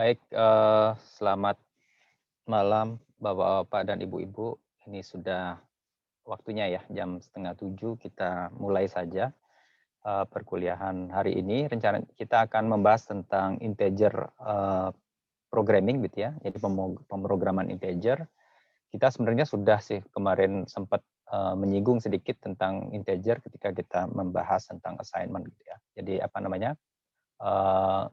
Baik, selamat malam Bapak-bapak dan Ibu-ibu. Ini sudah waktunya ya, jam setengah 7 kita mulai saja perkuliahan hari ini. Rencana kita akan membahas tentang integer programming gitu ya, jadi pemrograman integer. Kita sebenarnya sudah sih kemarin sempat menyinggung sedikit tentang integer ketika kita membahas tentang assignment gitu ya. Jadi apa namanya, eh,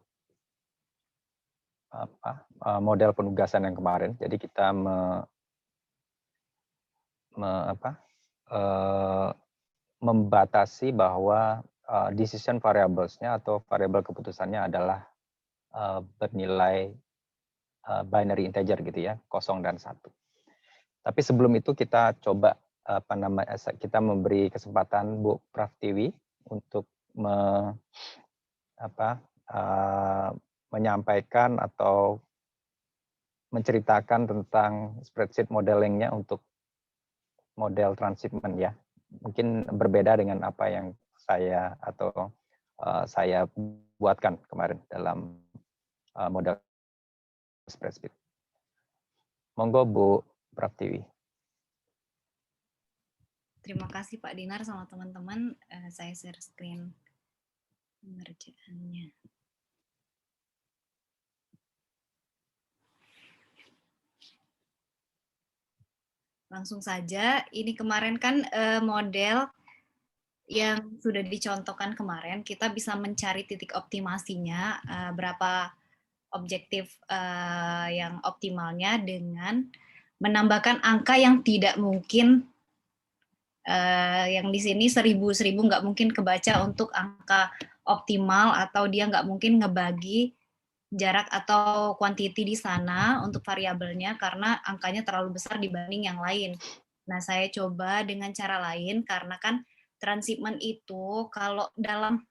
model penugasan yang kemarin. Jadi kita membatasi bahwa decision variables-nya atau variabel keputusannya adalah bernilai binary integer gitu ya, 0 dan 1. Tapi sebelum itu kita coba kita memberi kesempatan Bu Praftiwi untuk menyampaikan atau menceritakan tentang spreadsheet modeling-nya untuk model transshipment ya. Mungkin berbeda dengan apa yang saya buatkan kemarin dalam model spreadsheet. Monggo Bu Praftiwi. Terima kasih Pak Dinar sama teman-teman. Saya share screen pengerjaannya. Langsung saja, ini kemarin kan model yang sudah dicontohkan kemarin, kita bisa mencari titik optimasinya, berapa objektif yang optimalnya dengan menambahkan angka yang tidak mungkin, yang di sini 1000 nggak mungkin kebaca untuk angka optimal, atau dia nggak mungkin ngebagi jarak atau quantity di sana untuk variabelnya karena angkanya terlalu besar dibanding yang lain. Nah, saya coba dengan cara lain karena kan transshipment itu kalau dalam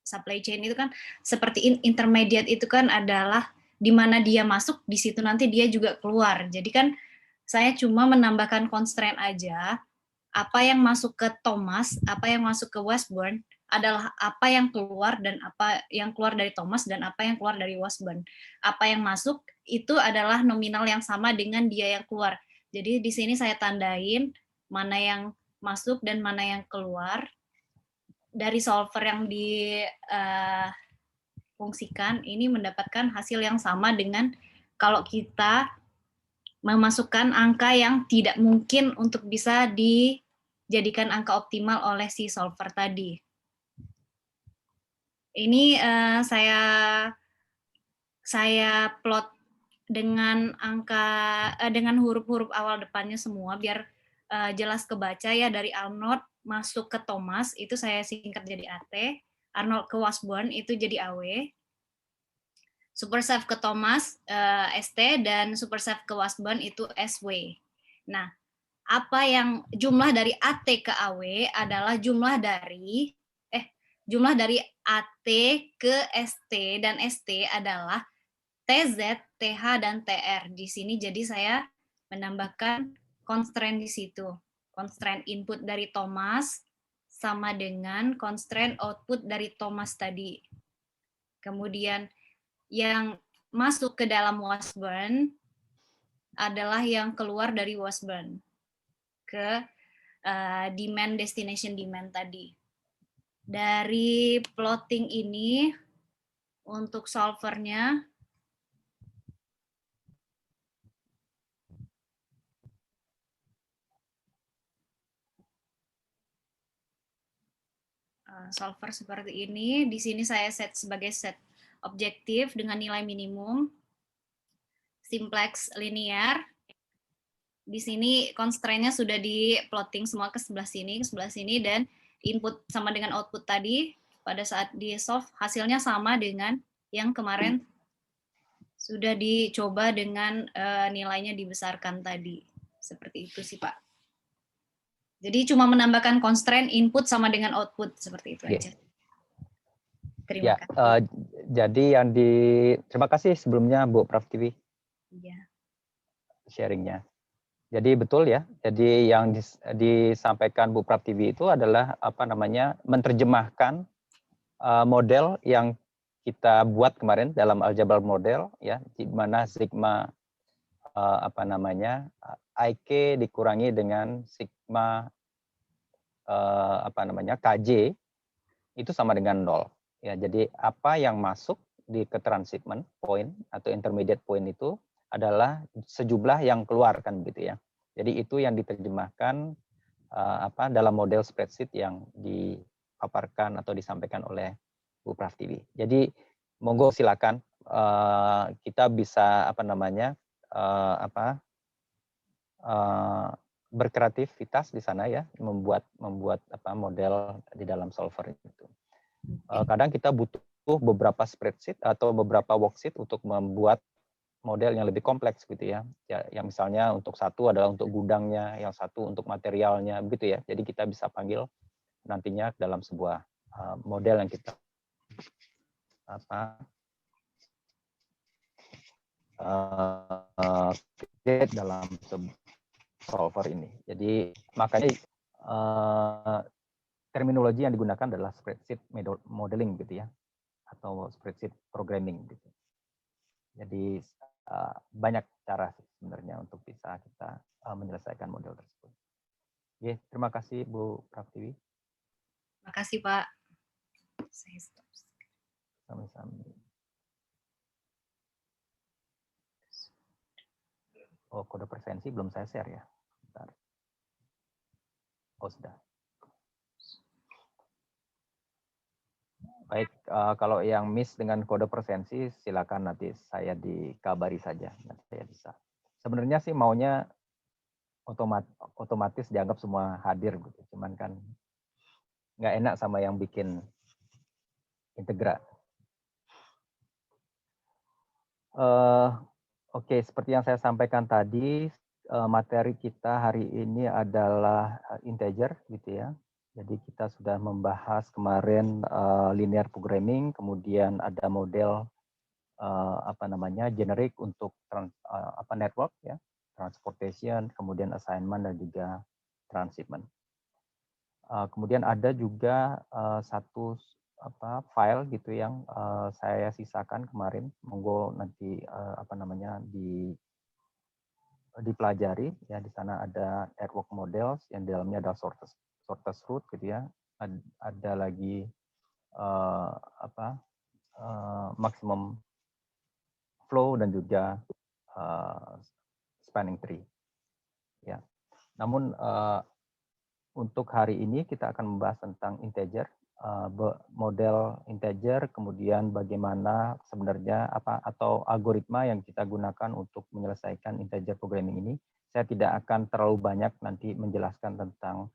supply chain itu kan seperti intermediate itu kan adalah di mana dia masuk, di situ nanti dia juga keluar. Jadi kan saya cuma menambahkan constraint aja, apa yang masuk ke Thomas, apa yang masuk ke Washburn, adalah apa yang keluar dan apa yang keluar dari Thomas dan apa yang keluar dari Washburn. Apa yang masuk itu adalah nominal yang sama dengan dia yang keluar. Jadi di sini saya tandain mana yang masuk dan mana yang keluar dari solver yang difungsikan. Ini mendapatkan hasil yang sama dengan kalau kita memasukkan angka yang tidak mungkin untuk bisa dijadikan angka optimal oleh si solver tadi. Ini saya plot dengan dengan huruf-huruf awal depannya semua biar jelas kebaca ya. Dari Arnold masuk ke Thomas itu saya singkat jadi AT, Arnold ke Washburn itu jadi AW, Supersafe ke Thomas ST, dan Supersafe ke Washburn itu SW. Nah, apa yang jumlah dari AT ke AW adalah jumlah dari AT ke ST, dan ST adalah TZ, TH, dan TR. Di sini jadi saya menambahkan constraint di situ. Constraint input dari Thomas sama dengan constraint output dari Thomas tadi. Kemudian yang masuk ke dalam Washburn adalah yang keluar dari Washburn ke demand, destination demand tadi. Dari plotting ini untuk solvernya solver seperti ini. Di sini saya set sebagai set objektif dengan nilai minimum, simplex linear. Di sini constraint-nya sudah di plotting semua ke sebelah sini, dan input sama dengan output tadi. Pada saat di solve, hasilnya sama dengan yang kemarin sudah dicoba dengan nilainya dibesarkan tadi. Seperti itu sih, Pak. Jadi cuma menambahkan constraint input sama dengan output, seperti itu aja. Terima kasih. Jadi terima kasih sebelumnya Bu Praftiwi. Iya. Sharingnya. Jadi betul ya. Jadi yang disampaikan Bu Praftiwi itu adalah menerjemahkan model yang kita buat kemarin dalam algebra model, ya, di mana sigma IK dikurangi dengan sigma KJ itu sama dengan 0. Ya, jadi apa yang masuk di ke transshipment point atau intermediate point itu adalah sejumlah yang keluar kan gitu ya. Jadi itu yang diterjemahkan dalam model spreadsheet yang dipaparkan atau disampaikan oleh Bu Praftiwi. Jadi monggo silakan kita bisa berkreativitas di sana ya, membuat model di dalam solver itu. Kadang kita butuh beberapa spreadsheet atau beberapa worksheet untuk membuat model yang lebih kompleks gitu ya. Yang misalnya untuk satu adalah untuk gudangnya, yang satu untuk materialnya begitu ya. Jadi kita bisa panggil nantinya dalam sebuah model yang kita dalam solver ini. Jadi makanya terminologi yang digunakan adalah spreadsheet modeling gitu ya, atau spreadsheet programming gitu. Jadi banyak cara sebenarnya untuk bisa kita menyelesaikan model tersebut. Oke, terima kasih Bu Praftiwi. Terima kasih Pak. Saya stop. Sama-sama. Oh, kode presensi belum saya share ya. Bentar. Oh, sudah. Baik, kalau yang miss dengan kode presensi, silakan nanti saya dikabari saja. Nanti saya bisa. Sebenarnya sih maunya otomatis dianggap semua hadir gitu. Cuman kan nggak enak sama yang bikin integra. Oke, seperti yang saya sampaikan tadi, materi kita hari ini adalah integer gitu ya. Jadi kita sudah membahas kemarin linear programming, kemudian ada model generic untuk network ya, transportation, kemudian assignment dan juga transshipment. Kemudian ada juga satu file gitu yang saya sisakan kemarin, monggo nanti dipelajari ya. Di sana ada network models yang di dalamnya ada shortest route gitu ya, ada lagi maximum flow dan juga spanning tree ya. Namun untuk hari ini kita akan membahas tentang integer, model integer, kemudian bagaimana sebenarnya atau algoritma yang kita gunakan untuk menyelesaikan integer programming ini. Saya tidak akan terlalu banyak nanti menjelaskan tentang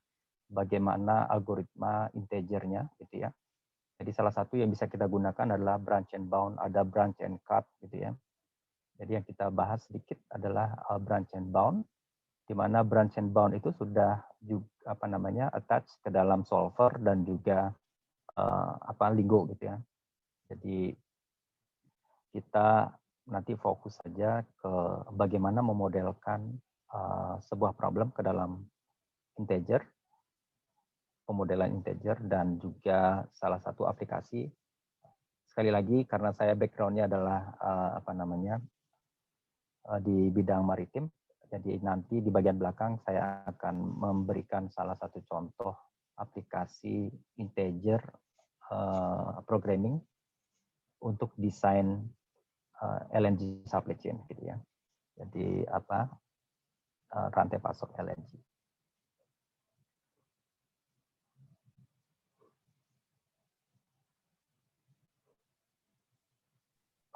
bagaimana algoritma integernya gitu ya. Jadi salah satu yang bisa kita gunakan adalah branch and bound, ada branch and cut gitu ya. Jadi yang kita bahas sedikit adalah branch and bound, di mana branch and bound itu sudah juga attach ke dalam solver dan juga Lingo gitu ya. Jadi kita nanti fokus saja ke bagaimana memodelkan sebuah problem ke dalam integer, pemodelan integer, dan juga salah satu aplikasi. Sekali lagi karena saya background-nya adalah di bidang maritim. Jadi nanti di bagian belakang saya akan memberikan salah satu contoh aplikasi integer programming untuk desain LNG supply chain gitu ya. Jadi rantai pasok LNG.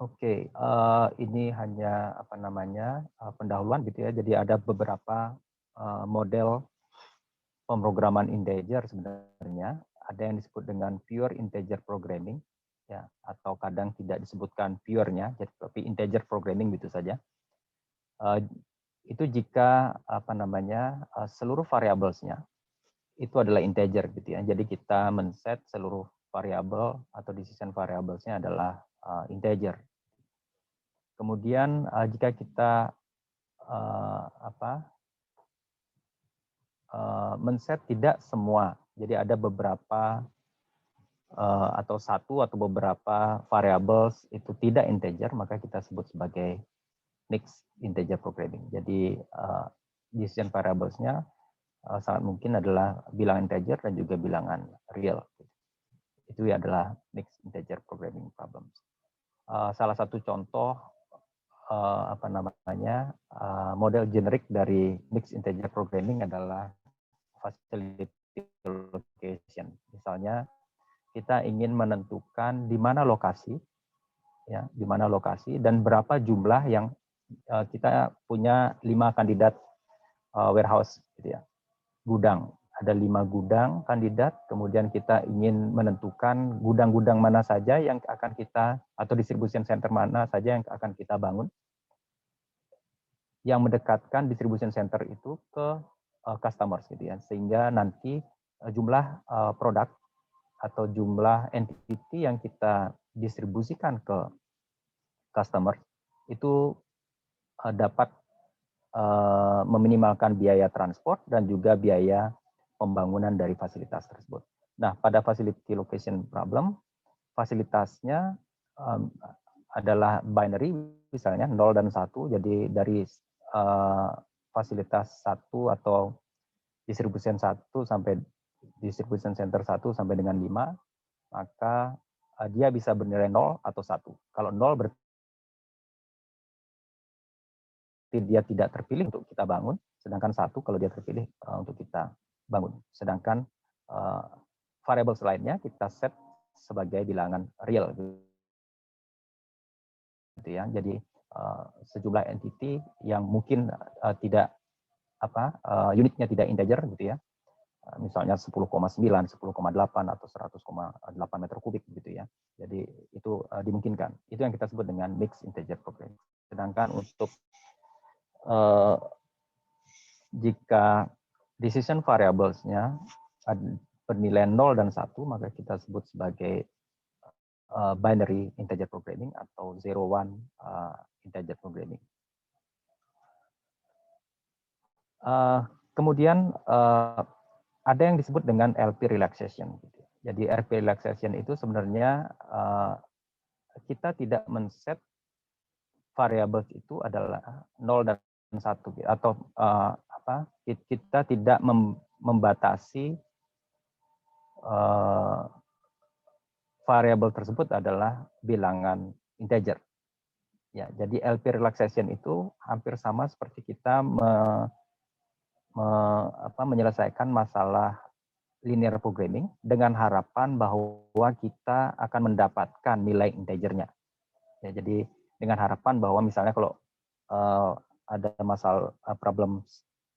Oke, ini hanya pendahuluan gitu ya. Jadi ada beberapa model pemrograman integer sebenarnya. Ada yang disebut dengan pure integer programming ya, atau kadang tidak disebutkan pure-nya, tapi integer programming gitu saja. Itu jika seluruh variablesnya itu adalah integer gitu ya. Jadi kita men-set seluruh variabel atau decision variablesnya adalah integer. Kemudian jika kita men-set tidak semua, jadi ada beberapa atau satu atau beberapa variables itu tidak integer, maka kita sebut sebagai mixed integer programming. Jadi decision variables-nya sangat mungkin adalah bilangan integer dan juga bilangan real. Itu adalah mixed integer programming problems. Salah satu contoh apa namanya model generik dari mixed integer programming adalah facility location. Misalnya kita ingin menentukan di mana lokasi, ya, di mana lokasi dan berapa jumlah yang kita punya 5 kandidat warehouse, gitu ya, gudang. Ada 5 gudang kandidat, kemudian kita ingin menentukan gudang-gudang mana saja yang akan kita, atau distribution center mana saja yang akan kita bangun, yang mendekatkan distribution center itu ke customers, gitu ya, sehingga nanti jumlah produk atau jumlah entity yang kita distribusikan ke customer itu dapat meminimalkan biaya transport dan juga biaya pembangunan dari fasilitas tersebut. Nah, pada facility location problem, fasilitasnya adalah binary, misalnya 0 dan 1, jadi dari fasilitas 1 atau distribution 1 sampai distribution center 1 sampai dengan 5, maka dia bisa bernilai 0 atau 1. Kalau 0 berarti dia tidak terpilih untuk kita bangun, sedangkan 1 kalau dia terpilih untuk kita bangun. Sedangkan variable lainnya kita set sebagai bilangan real, gitu ya. Jadi sejumlah entity yang mungkin tidak unitnya tidak integer, gitu ya. Misalnya 10,9, 10,8 atau 100,8 meter kubik, gitu ya. Jadi itu dimungkinkan. Itu yang kita sebut dengan mixed integer programming. Sedangkan untuk jika decision variables-nya bernilai 0 dan 1, maka kita sebut sebagai binary integer programming atau 0-1 integer programming. Kemudian ada yang disebut dengan LP relaxation. Jadi LP relaxation itu sebenarnya kita tidak men-set variables itu adalah 0 dan 1, atau kita tidak membatasi variabel tersebut adalah bilangan integer. Ya, jadi LP relaxation itu hampir sama seperti kita menyelesaikan masalah linear programming dengan harapan bahwa kita akan mendapatkan nilai integernya. Ya, jadi dengan harapan bahwa misalnya kalau ada masalah problem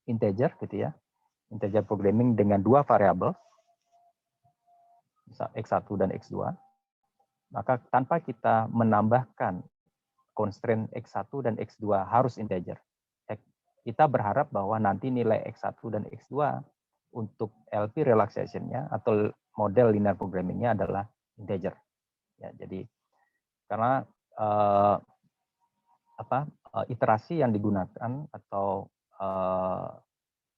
integer, gitu ya, integer programming dengan 2 variabel, X1 dan X2, maka tanpa kita menambahkan constraint X1 dan X2 harus integer, kita berharap bahwa nanti nilai X1 dan X2 untuk LP relaxation-nya atau model linear programming-nya adalah integer. Ya, jadi karena iterasi yang digunakan atau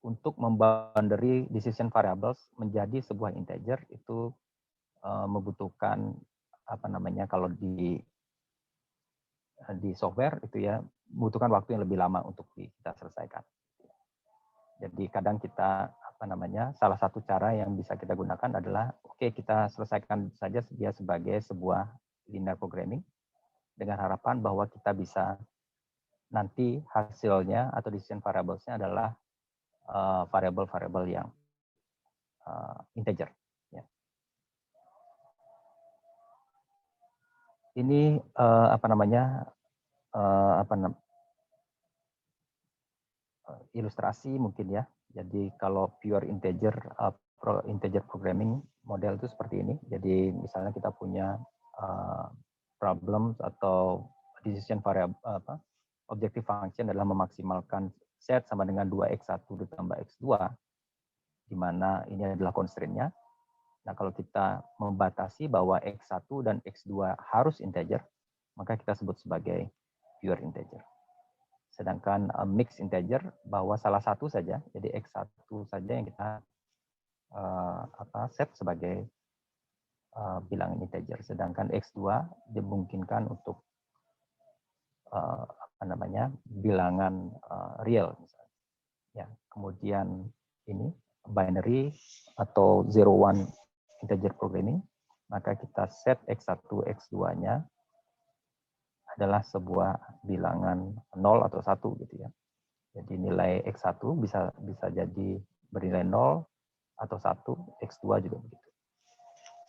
untuk memboundary decision variables menjadi sebuah integer itu membutuhkan kalau di software itu ya membutuhkan waktu yang lebih lama untuk kita selesaikan. Jadi kadang kita salah satu cara yang bisa kita gunakan adalah kita selesaikan saja dia sebagai sebuah linear programming dengan harapan bahwa kita bisa nanti hasilnya atau decision variables-nya adalah variabel-variabel yang integer. Ya. Ini ilustrasi mungkin ya. Jadi kalau pure integer integer programming model itu seperti ini. Jadi misalnya kita punya problem atau decision variable objective function adalah memaksimalkan set sama dengan 2x1 ditambah x2, di mana ini adalah constraint-nya. Nah, kalau kita membatasi bahwa x1 dan x2 harus integer, maka kita sebut sebagai pure integer. Sedangkan mixed integer bahwa salah satu saja, jadi x1 saja yang kita set sebagai bilangan integer, sedangkan X2 dimungkinkan untuk bilangan real misalnya. Ya, kemudian ini binary atau 0-1 integer programming, maka kita set X1, X2-nya adalah sebuah bilangan 0 atau 1 gitu ya. Jadi nilai X1 bisa jadi bernilai 0 atau 1, X2 juga begitu.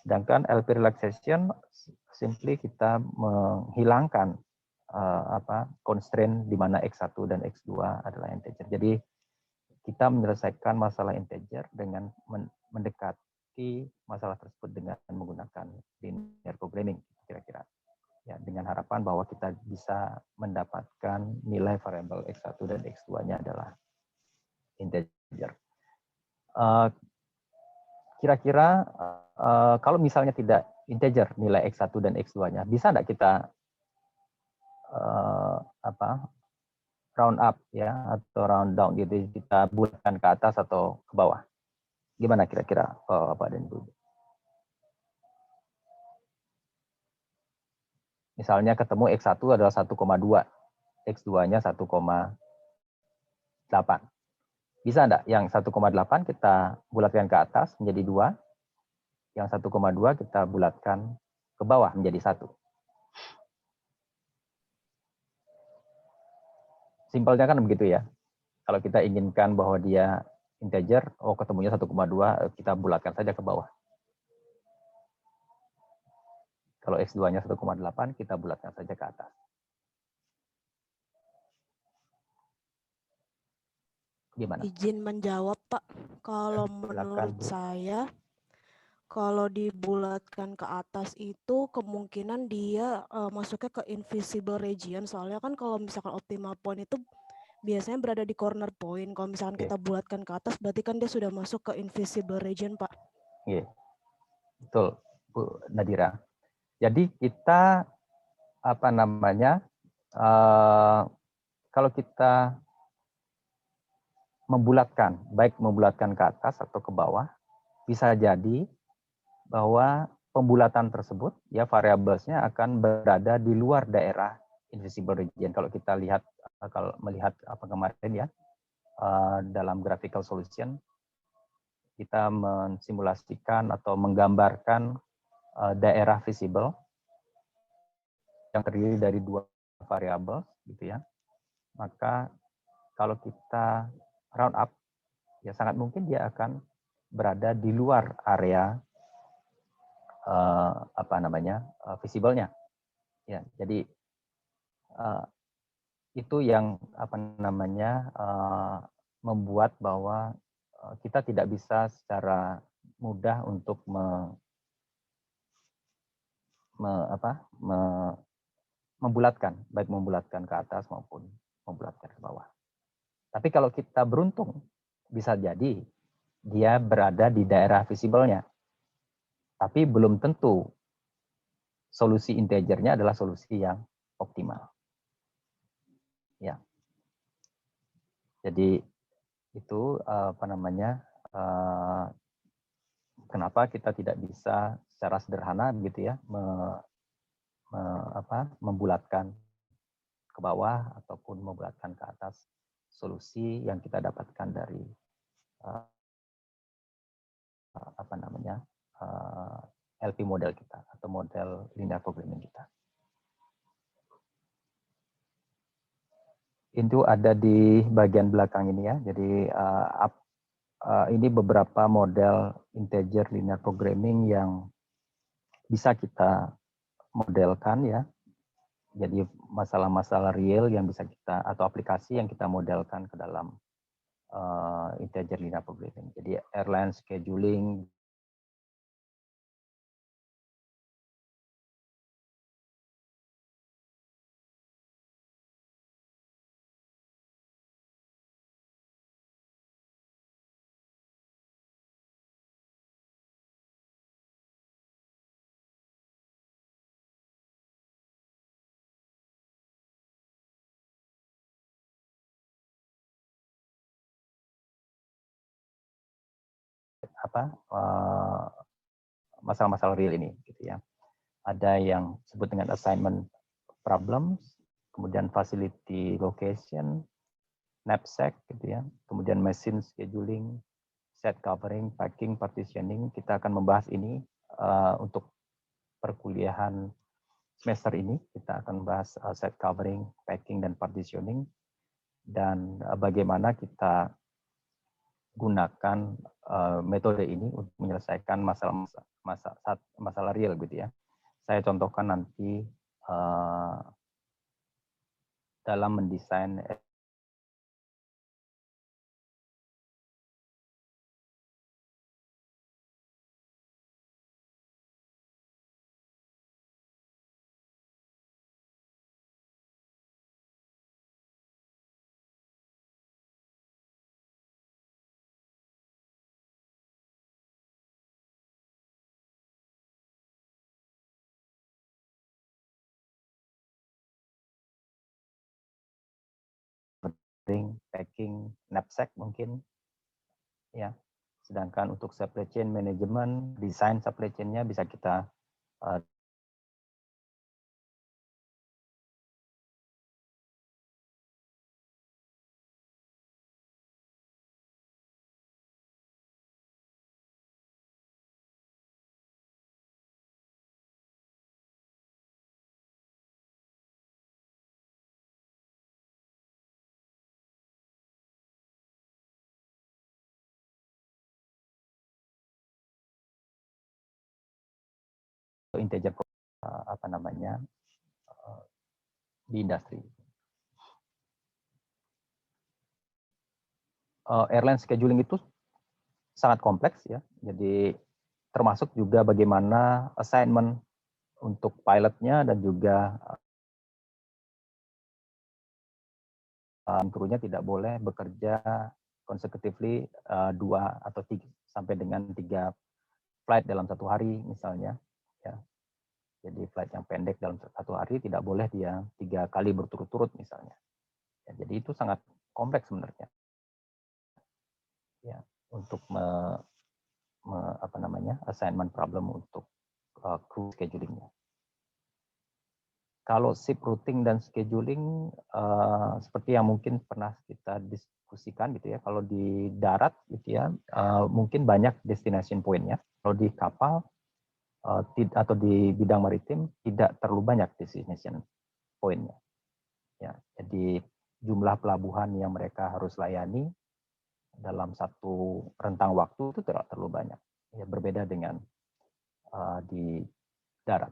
Sedangkan LP relaxation simply kita menghilangkan constraint di mana X1 dan X2 adalah integer. Jadi kita menyelesaikan masalah integer dengan mendekati masalah tersebut dengan menggunakan linear programming kira-kira. Ya, dengan harapan bahwa kita bisa mendapatkan nilai variabel X1 dan X2-nya adalah integer. Kira-kira kalau misalnya tidak integer nilai X1 dan X2-nya, bisa enggak kita round up ya atau round down gitu, kita bulatkan ke atas atau ke bawah? Gimana kira-kira Bapak dan Ibu? Misalnya ketemu X1 adalah 1,2, X2-nya 1,8. Bisa enggak yang 1,8 kita bulatkan ke atas menjadi 2, yang 1,2 kita bulatkan ke bawah menjadi 1. Simpelnya kan begitu ya. Kalau kita inginkan bahwa dia integer, ketemunya 1,2, kita bulatkan saja ke bawah. Kalau X2-nya 1,8, kita bulatkan saja ke atas. Gimana? Izin menjawab, Pak. Kalau Silakan, menurut Bu. saya, kalau dibulatkan ke atas itu kemungkinan dia masuknya ke invisible region. Soalnya kan kalau misalkan optimal point itu biasanya berada di corner point. Kalau misalkan kita bulatkan ke atas, berarti kan dia sudah masuk ke invisible region, Pak. Iya, betul, Bu Nadira. Jadi kita kalau kita membulatkan, baik membulatkan ke atas atau ke bawah, bisa jadi bahwa pembulatan tersebut ya variabelnya akan berada di luar daerah invisible region. Kalau kita lihat, kalau melihat kemarin ya dalam graphical solution, kita mensimulasikan atau menggambarkan daerah visible yang terdiri dari 2 variabel gitu ya. Maka kalau kita round up, ya sangat mungkin dia akan berada di luar area visible-nya. Ya, jadi itu yang membuat bahwa kita tidak bisa secara mudah untuk membulatkan, baik membulatkan ke atas maupun membulatkan ke bawah. Tapi kalau kita beruntung, bisa jadi dia berada di daerah visible-nya. Tapi belum tentu solusi integernya adalah solusi yang optimal. Ya. Jadi itu kenapa kita tidak bisa secara sederhana gitu ya membulatkan ke bawah ataupun membulatkan ke atas solusi yang kita dapatkan dari LP model kita atau model linear programming kita. Itu ada di bagian belakang ini ya. Jadi ini beberapa model integer linear programming yang bisa kita modelkan ya. Jadi masalah-masalah real yang bisa kita atau aplikasi yang kita modelkan ke dalam integer linear programming. Jadi airline scheduling, masalah-masalah real ini, gitu ya. Ada yang disebut dengan assignment problems, kemudian facility location, knapsack, gitu ya, kemudian machine scheduling, set covering, packing, partitioning. Kita akan membahas ini untuk perkuliahan semester ini. Kita akan bahas set covering, packing, dan partitioning, dan bagaimana kita gunakan metode ini untuk menyelesaikan masalah real, gitu ya. Saya contohkan nanti dalam mendesain packing, knapsack mungkin, ya. Sedangkan untuk supply chain management, desain supply chain-nya bisa kita integer di industri. Airline scheduling itu sangat kompleks, ya. Jadi termasuk juga bagaimana assignment untuk pilotnya dan juga krunya tidak boleh bekerja consecutively 2 atau 3 sampai dengan 3 flight dalam satu hari misalnya, ya. Jadi flight yang pendek dalam satu hari tidak boleh dia 3 kali berturut-turut misalnya. Ya, jadi itu sangat kompleks sebenarnya, ya, untuk assignment problem untuk crew schedulingnya. Kalau ship routing dan scheduling seperti yang mungkin pernah kita diskusikan, gitu ya. Kalau di darat, gitu ya, mungkin banyak destination point-nya. Kalau di kapal atau di bidang maritim tidak terlalu banyak destination point-nya. Ya, jadi jumlah pelabuhan yang mereka harus layani dalam satu rentang waktu itu tidak terlalu banyak. Ya, berbeda dengan di darat.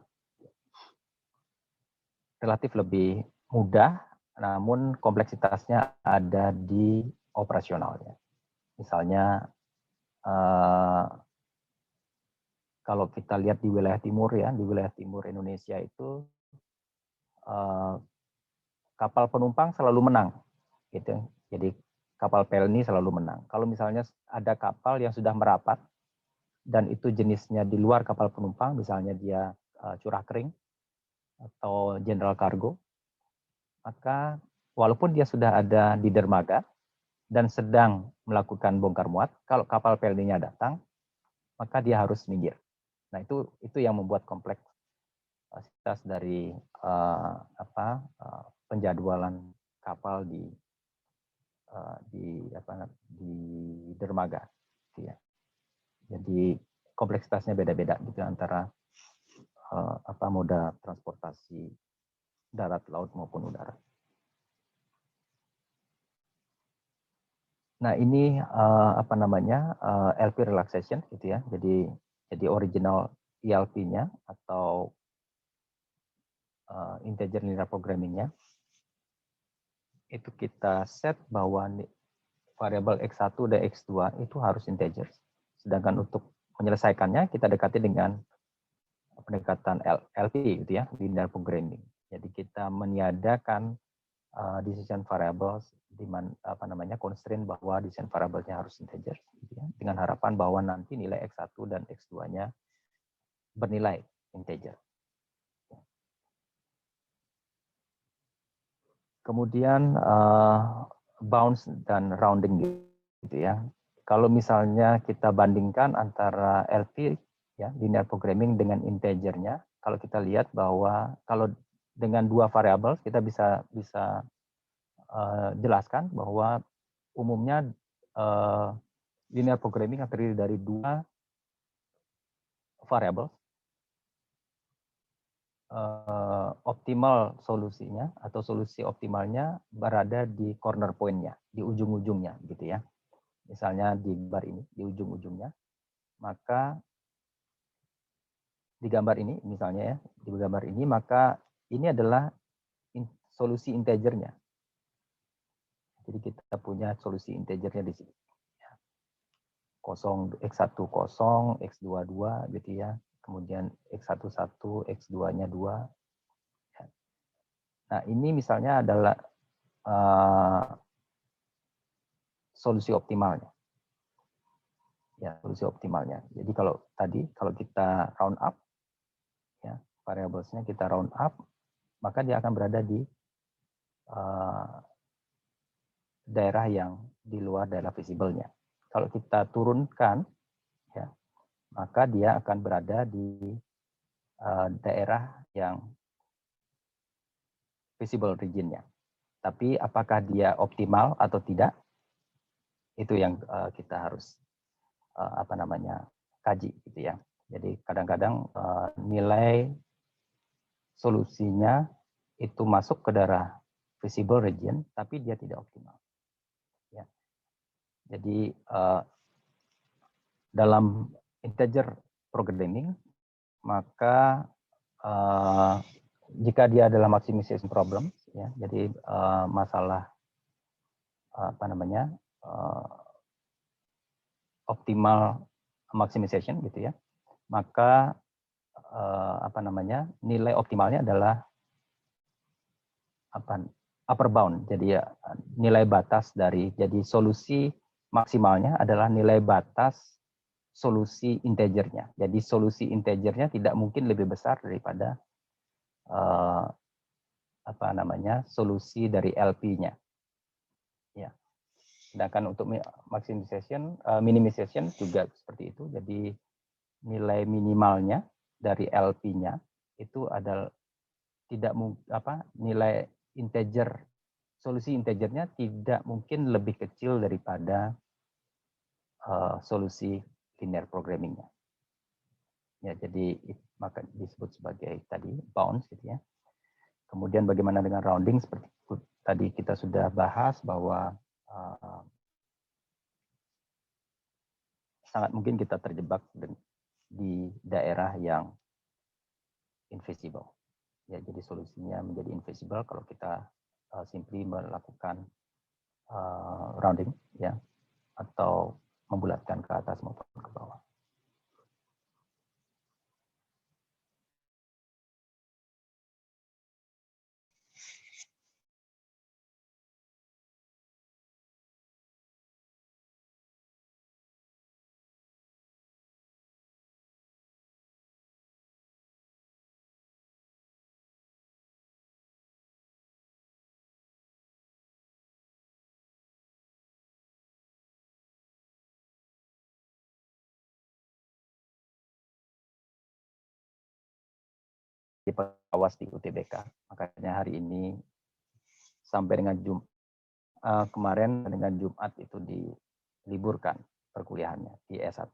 Relatif lebih mudah, namun kompleksitasnya ada di operasionalnya. Misalnya, kalau kita lihat di wilayah timur, ya, di wilayah timur Indonesia itu kapal penumpang selalu menang, gitu. Jadi kapal pelni selalu menang. Kalau misalnya ada kapal yang sudah merapat dan itu jenisnya di luar kapal penumpang, misalnya dia curah kering atau general cargo, maka walaupun dia sudah ada di dermaga dan sedang melakukan bongkar muat, kalau kapal pelninya datang, maka dia harus minggir. Nah, itu yang membuat kompleksitas dari penjadwalan kapal di dermaga. Ya. Jadi kompleksitasnya beda-beda gitu antara moda transportasi darat, laut maupun udara. Nah, ini LP relaxation, gitu ya. Jadi original ELP-nya atau integer linear programming-nya itu kita set bahwa variabel X1 dan X2 itu harus integer. Sedangkan untuk menyelesaikannya kita dekati dengan pendekatan LP, gitu ya, linear programming. Jadi kita meniadakan decision variables di mana constraint bahwa decision variable-nya harus integer, gitu ya, dengan harapan bahwa nanti nilai X1 dan X2-nya bernilai integer. Kemudian bounce dan rounding, gitu ya. Kalau misalnya kita bandingkan antara LP ya, linear programming dengan integernya. Kalau kita lihat bahwa kalau dengan dua variabel kita bisa jelaskan bahwa umumnya linear programming yang terdiri dari dua variabel. Optimal solusinya atau solusi optimalnya berada di corner point-nya, di ujung-ujungnya gitu ya. Misalnya di gambar ini, di ujung-ujungnya. Maka di gambar ini misalnya ya, di gambar ini maka ini adalah solusi integernya. Jadi kita punya solusi integernya di sini. 0 x1 0, x2 2 gitu ya. Kemudian x1 1, x2-nya 2. Nah, ini misalnya adalah solusi optimalnya. Ya, solusi optimalnya. Jadi kalau kita round up, ya, variablesnya kita round up, maka dia akan berada di daerah yang di luar daerah visible-nya. Kalau kita turunkan, ya, maka dia akan berada di daerah yang visible region-nya. Tapi apakah dia optimal atau tidak, itu yang kita harus kaji gitu ya. Jadi kadang-kadang nilai solusinya itu masuk ke daerah visible region, tapi dia tidak optimal. Ya. Jadi dalam integer programming, maka jika dia adalah maximization problem, ya, jadi masalah optimal maximization gitu ya, maka nilai optimalnya adalah upper bound. Jadi ya, nilai batas dari, jadi solusi maksimalnya adalah nilai batas solusi integernya. Jadi solusi integernya tidak mungkin lebih besar daripada solusi dari LP-nya. Ya. Sedangkan untuk maximization, minimization juga seperti itu. Jadi nilai minimalnya dari LP-nya itu adalah nilai integer, solusi integernya tidak mungkin lebih kecil daripada solusi linear programmingnya. Ya, jadi maka disebut sebagai tadi bounds gitu ya. Kemudian bagaimana dengan rounding, seperti tadi kita sudah bahas bahwa sangat mungkin kita terjebak di daerah yang invisible. Ya, jadi solusinya menjadi invisible kalau kita simply melakukan rounding, ya, atau membulatkan ke atas maupun ke bawah. Awas di UTBK. Makanya hari ini sampai dengan kemarin dengan Jumat itu diliburkan perkuliahannya di S1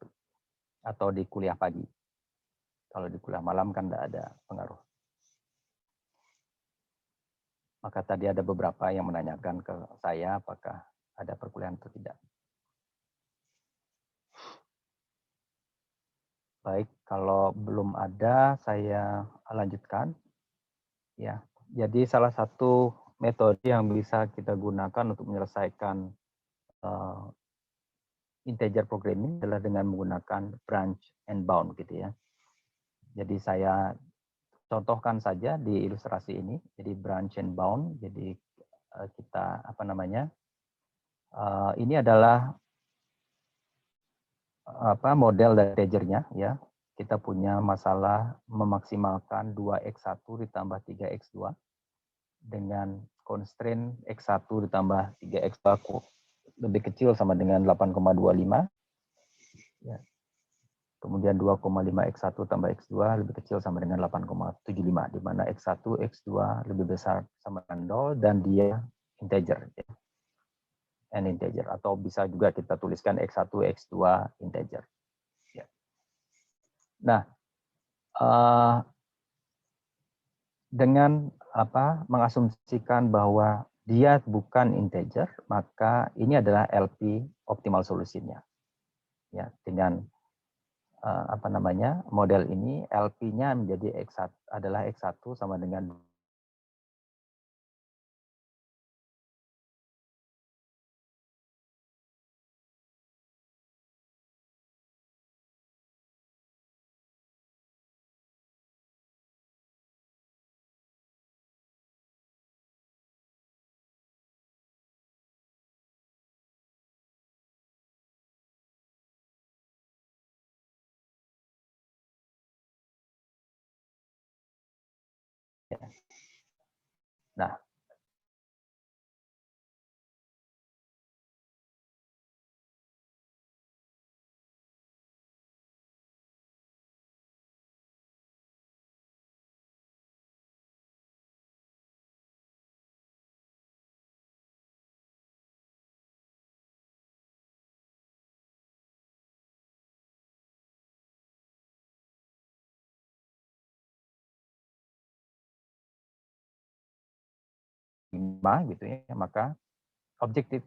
atau di kuliah pagi. Kalau di kuliah malam kan tidak ada pengaruh. Maka tadi ada beberapa yang menanyakan ke saya apakah ada perkuliahan atau tidak. Baik, kalau belum ada, saya lanjutkan. Ya, jadi salah satu metode yang bisa kita gunakan untuk menyelesaikan integer programming adalah dengan menggunakan branch and bound gitu ya. Jadi saya contohkan saja di ilustrasi ini. Jadi branch and bound. Jadi kita ini adalah model dari integernya ya. Kita punya masalah memaksimalkan 2x1 ditambah 3x2 dengan constraint x1 ditambah 3x2 lebih kecil sama dengan 8,25. Ya. Kemudian 2,5 X1 tambah X2 lebih kecil sama dengan 8,75, di mana X1, X2 lebih besar sama dengan 0, dan dia integer. Ya. N integer, atau bisa juga kita tuliskan X1, X2 integer. Ya. Nah, dengan mengasumsikan bahwa dia bukan integer, maka ini adalah LP optimal solusinya. Ya, dengan model ini LP-nya menjadi X1 adalah X1 sama dengan nah, gitu ya, maka objektif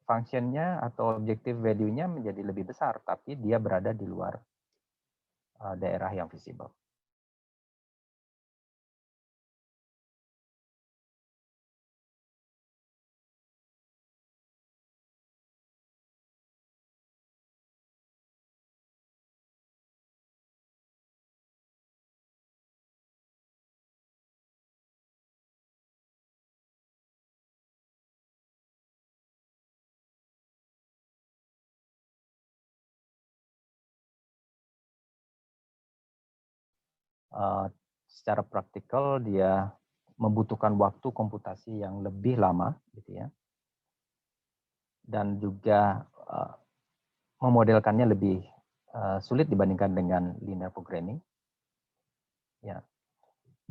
function-nya atau objektif value-nya menjadi lebih besar, tapi dia berada di luar daerah yang visible. Secara praktikal dia membutuhkan waktu komputasi yang lebih lama, gitu ya, dan juga memodelkannya lebih sulit dibandingkan dengan linear programming. Ya.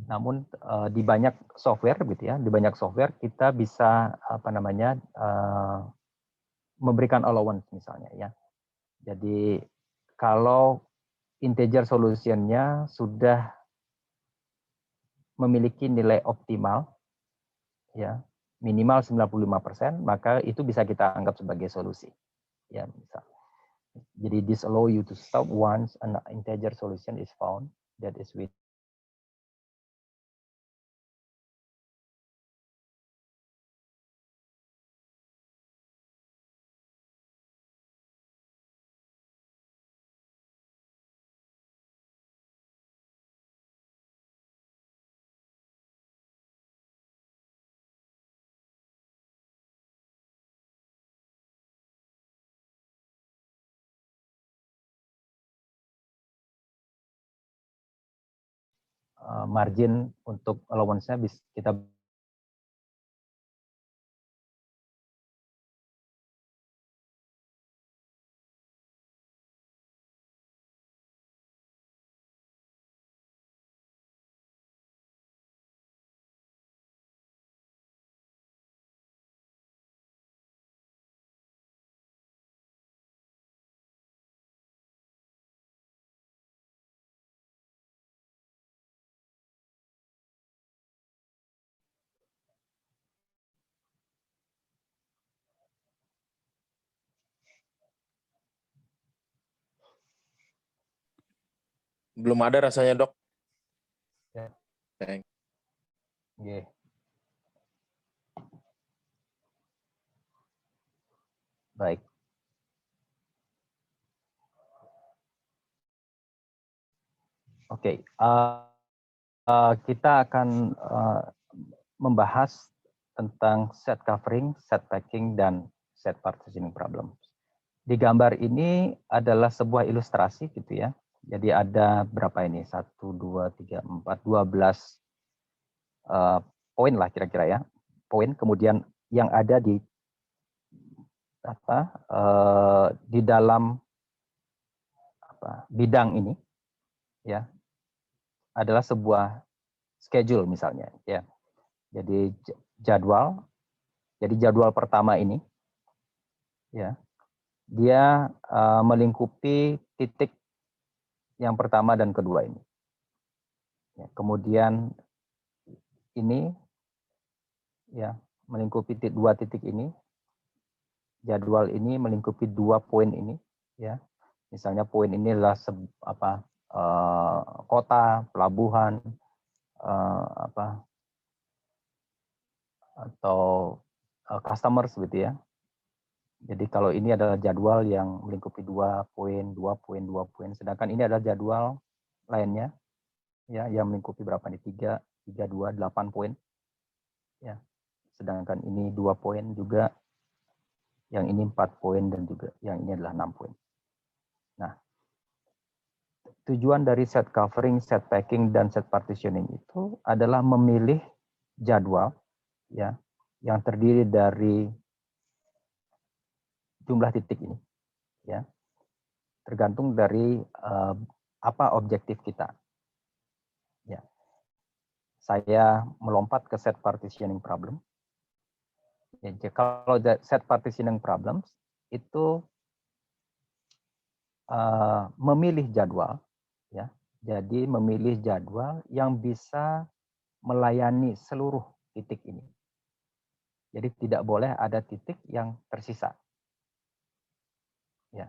Namun di banyak software, gitu ya, di banyak software kita bisa memberikan allowance misalnya, ya. Jadi kalau integer solution-nya sudah memiliki nilai optimal, ya, minimal 95%, maka itu bisa kita anggap sebagai solusi. Ya, misal. Jadi this allow you to stop once an integer solution is found that is with margin untuk allowance-nya kita Belum ada rasanya, Dok. ya. Thank. Yeah. Baik. Oke, kita akan membahas tentang set covering, set packing, dan set partitioning problem. Di gambar ini adalah sebuah ilustrasi, gitu ya. Jadi ada berapa ini? 1, 2, 3, 4, 12 poin lah kira-kira ya. Poin, kemudian yang ada di di dalam bidang ini ya adalah sebuah schedule misalnya ya. Jadi jadwal pertama ini ya dia melingkupi titik yang pertama dan kedua ini. Ya, kemudian ini ya melingkupi dua titik ini. Jadwal ini melingkupi 2 poin ini ya. Misalnya poin ini adalah kota, pelabuhan, atau customers gitu ya. Jadi kalau ini adalah jadwal yang melingkupi 2 poin, 2 poin, 2 poin. Sedangkan ini adalah jadwal lainnya ya yang melingkupi berapa nih? 3, 2, 8 poin. Ya. Sedangkan ini 2 poin juga, yang ini 4 poin dan juga yang ini adalah 6 poin. Nah, tujuan dari set covering, set packing, dan set partitioning itu adalah memilih jadwal ya yang terdiri dari jumlah titik ini ya. Tergantung dari apa objektif kita. Ya. Saya melompat ke set partitioning problem. Ya, kalau set partitioning problems itu memilih jadwal ya. Jadi memilih jadwal yang bisa melayani seluruh titik ini. Jadi tidak boleh ada titik yang tersisa. Ya.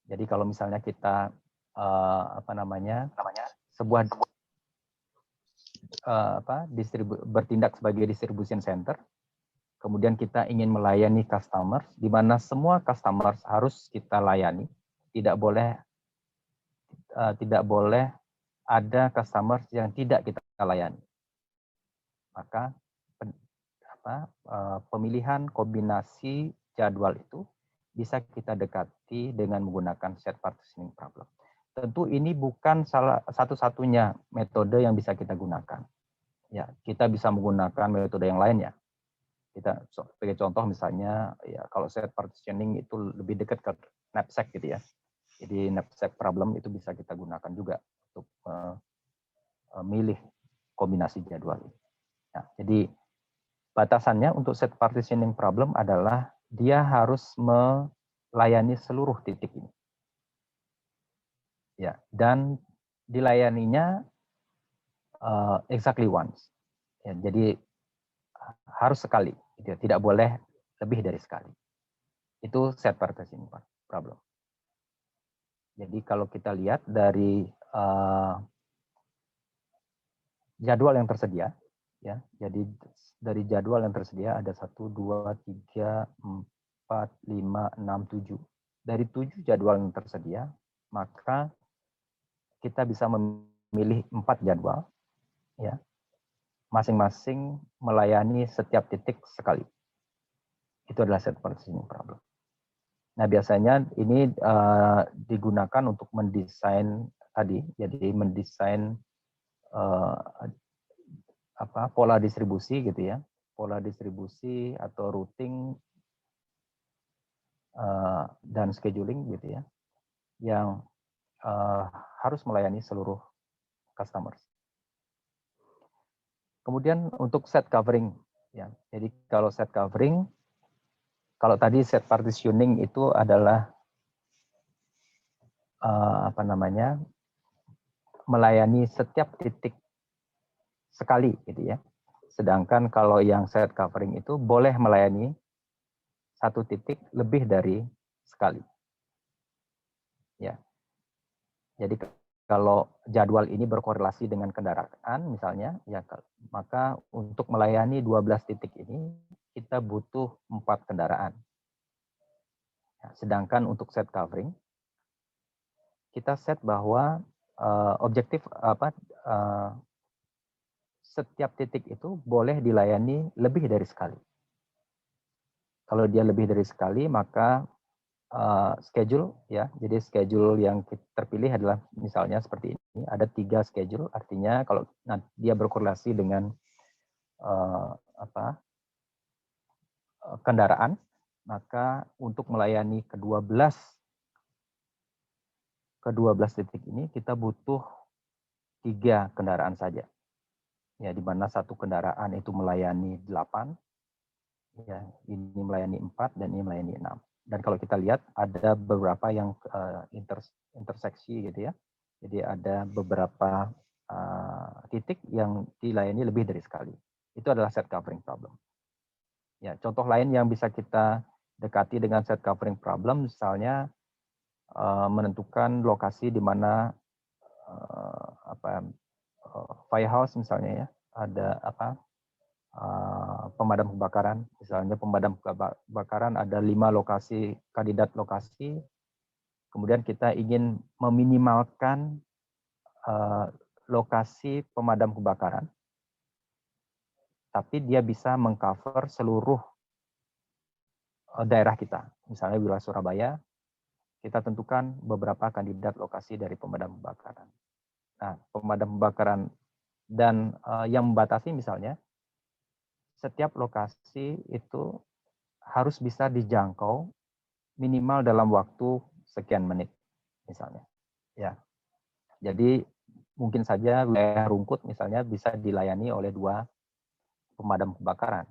Jadi kalau misalnya kita sebuah bertindak sebagai distribution center, kemudian kita ingin melayani customer, di mana semua customer harus kita layani, tidak boleh ada customer yang tidak kita layani. Maka pemilihan kombinasi jadwal itu bisa kita dekati dengan menggunakan set partitioning problem. Tentu ini bukan satu-satunya metode yang bisa kita gunakan. Ya, kita bisa menggunakan metode yang lainnya. Kita sebagai contoh misalnya, ya kalau set partitioning itu lebih dekat ke knapsack gitu ya. Jadi knapsack problem itu bisa kita gunakan juga untuk memilih kombinasi jadwal ini. Nah, jadi batasannya untuk set partitioning problem adalah dia harus melayani seluruh titik ini. Ya, dan dilayaninya exactly once. Ya, jadi harus sekali, gitu, tidak boleh lebih dari sekali. Itu set partitioning problem. Jadi kalau kita lihat dari jadwal yang tersedia, ya, jadi dari jadwal yang tersedia ada 1, 2, 3, 4, 5, 6, 7. Dari 7 jadwal yang tersedia, maka kita bisa memilih 4 jadwal, ya, masing-masing melayani setiap titik sekali. Itu adalah set partitioning problem. Nah, biasanya ini digunakan untuk mendesain tadi, jadi mendesain pola distribusi gitu ya, pola distribusi atau routing dan scheduling gitu ya, yang harus melayani seluruh customers. Kemudian untuk set covering, ya, jadi kalau set covering, kalau tadi set partitioning itu adalah melayani setiap titik sekali gitu ya. Sedangkan kalau yang set covering itu boleh melayani satu titik lebih dari sekali. Ya. Jadi kalau jadwal ini berkorelasi dengan kendaraan misalnya, ya maka untuk melayani 12 titik ini kita butuh 4 kendaraan. Ya, sedangkan untuk set covering kita set bahwa objektif setiap titik itu boleh dilayani lebih dari sekali. Kalau dia lebih dari sekali, maka schedule, ya, jadi schedule yang terpilih adalah misalnya seperti ini, ada 3 schedule, artinya kalau dia berkorelasi dengan kendaraan, maka untuk melayani ke-12 ke 12 titik ini kita butuh 3 kendaraan saja. Ya, di mana satu kendaraan itu melayani 8, ya, ini melayani 4 dan ini melayani 6. Dan kalau kita lihat ada beberapa yang interseksi gitu ya. Jadi ada beberapa titik yang dilayani lebih dari sekali. Itu adalah set covering problem. Ya, contoh lain yang bisa kita dekati dengan set covering problem, misalnya menentukan lokasi di mana firehouse misalnya ya, ada pemadam kebakaran. Misalnya pemadam kebakaran ada 5 lokasi, kandidat lokasi. Kemudian kita ingin meminimalkan lokasi pemadam kebakaran, tapi dia bisa mengcover seluruh daerah kita. Misalnya wilayah Surabaya, kita tentukan beberapa kandidat lokasi dari pemadam kebakaran. Nah, pemadam kebakaran dan yang membatasi misalnya, setiap lokasi itu harus bisa dijangkau minimal dalam waktu sekian menit, misalnya. Ya, jadi mungkin saja wilayah Rungkut misalnya bisa dilayani oleh 2 pemadam kebakaran.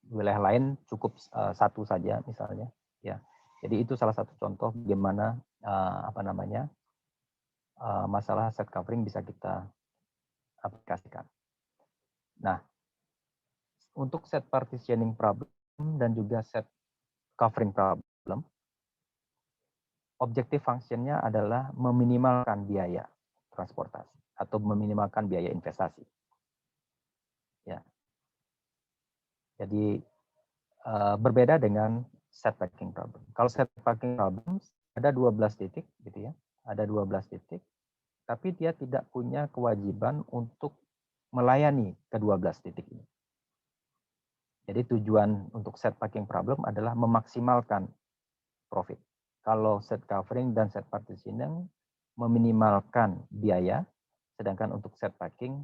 Wilayah lain cukup 1 saja misalnya. Ya, jadi itu salah satu contoh bagaimana masalah set covering bisa kita aplikasikan. Nah, untuk set partitioning problem dan juga set covering problem, objektif fungsinya adalah meminimalkan biaya transportasi atau meminimalkan biaya investasi. Ya. Jadi berbeda dengan set packing problem. Kalau set packing problem ada 12 titik gitu ya. Ada 12 titik, tapi dia tidak punya kewajiban untuk melayani ke-12 titik ini. Jadi tujuan untuk set packing problem adalah memaksimalkan profit. Kalau set covering dan set partitioning meminimalkan biaya, sedangkan untuk set packing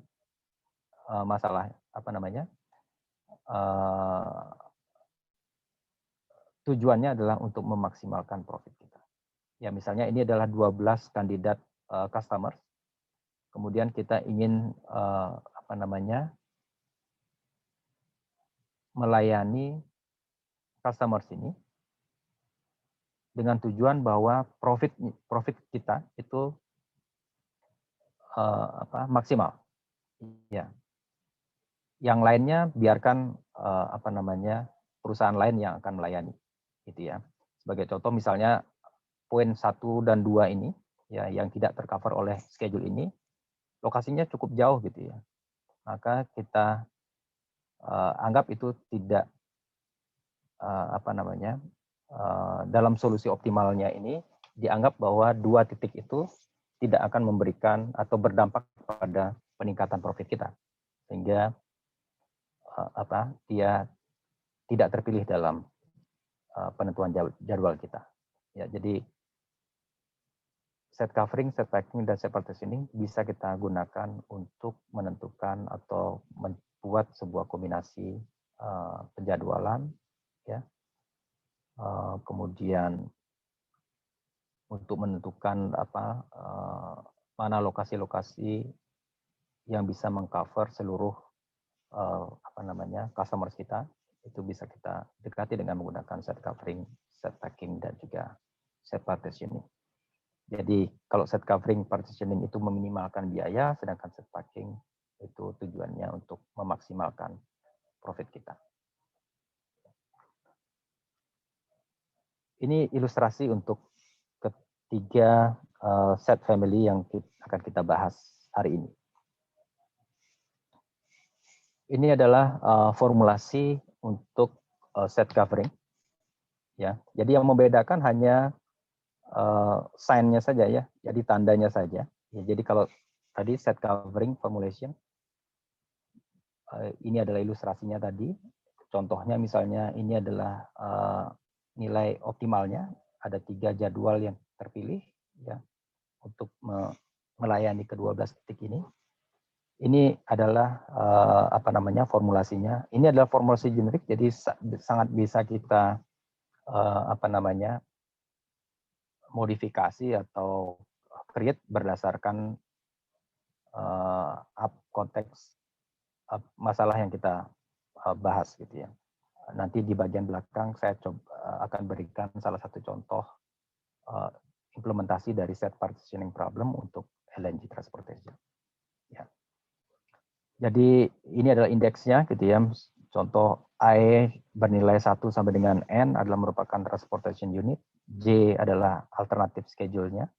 tujuannya adalah untuk memaksimalkan profit kita. Ya, misalnya ini adalah 12 kandidat customer. Kemudian kita ingin melayani customer ini dengan tujuan bahwa profit kita itu maksimal. Ya. Yang lainnya biarkan perusahaan lain yang akan melayani, gitu ya. Sebagai contoh misalnya poin 1 dan 2 ini ya yang tidak tercover oleh schedule ini, lokasinya cukup jauh gitu ya. Maka kita anggap itu tidak dalam solusi optimalnya ini dianggap bahwa 2 titik itu tidak akan memberikan atau berdampak pada peningkatan profit kita, sehingga dia tidak terpilih dalam penentuan jadwal kita. Ya, jadi set covering, set packing, dan set partitioning bisa kita gunakan untuk menentukan atau membuat sebuah kombinasi penjadwalan, ya. Kemudian untuk menentukan mana lokasi-lokasi yang bisa mengcover seluruh customers kita, itu bisa kita dekati dengan menggunakan set covering, set packing, dan juga set partitioning. Jadi kalau set covering, partitioning itu meminimalkan biaya, sedangkan set packing itu tujuannya untuk memaksimalkan profit kita. Ini ilustrasi untuk ketiga set family yang akan kita bahas hari ini. Ini adalah formulasi untuk set covering. Ya, jadi yang membedakan hanya sign-nya saja ya, jadi tandanya saja. Ya, jadi kalau tadi set covering formulation, ini adalah ilustrasinya tadi. Contohnya misalnya ini adalah nilai optimalnya, ada 3 jadwal yang terpilih ya untuk melayani ke-12 titik ini. Ini adalah formulasinya. Ini adalah formulasi generik, jadi sangat bisa kita modifikasi atau create berdasarkan konteks masalah yang kita bahas gitu ya. Nanti di bagian belakang saya akan berikan salah satu contoh implementasi dari set partitioning problem untuk LNG transportation. Ya. Jadi ini adalah indeksnya gitu ya. Contoh I bernilai 1 sampai dengan N adalah merupakan transportation unit. J adalah alternatif schedule-nya.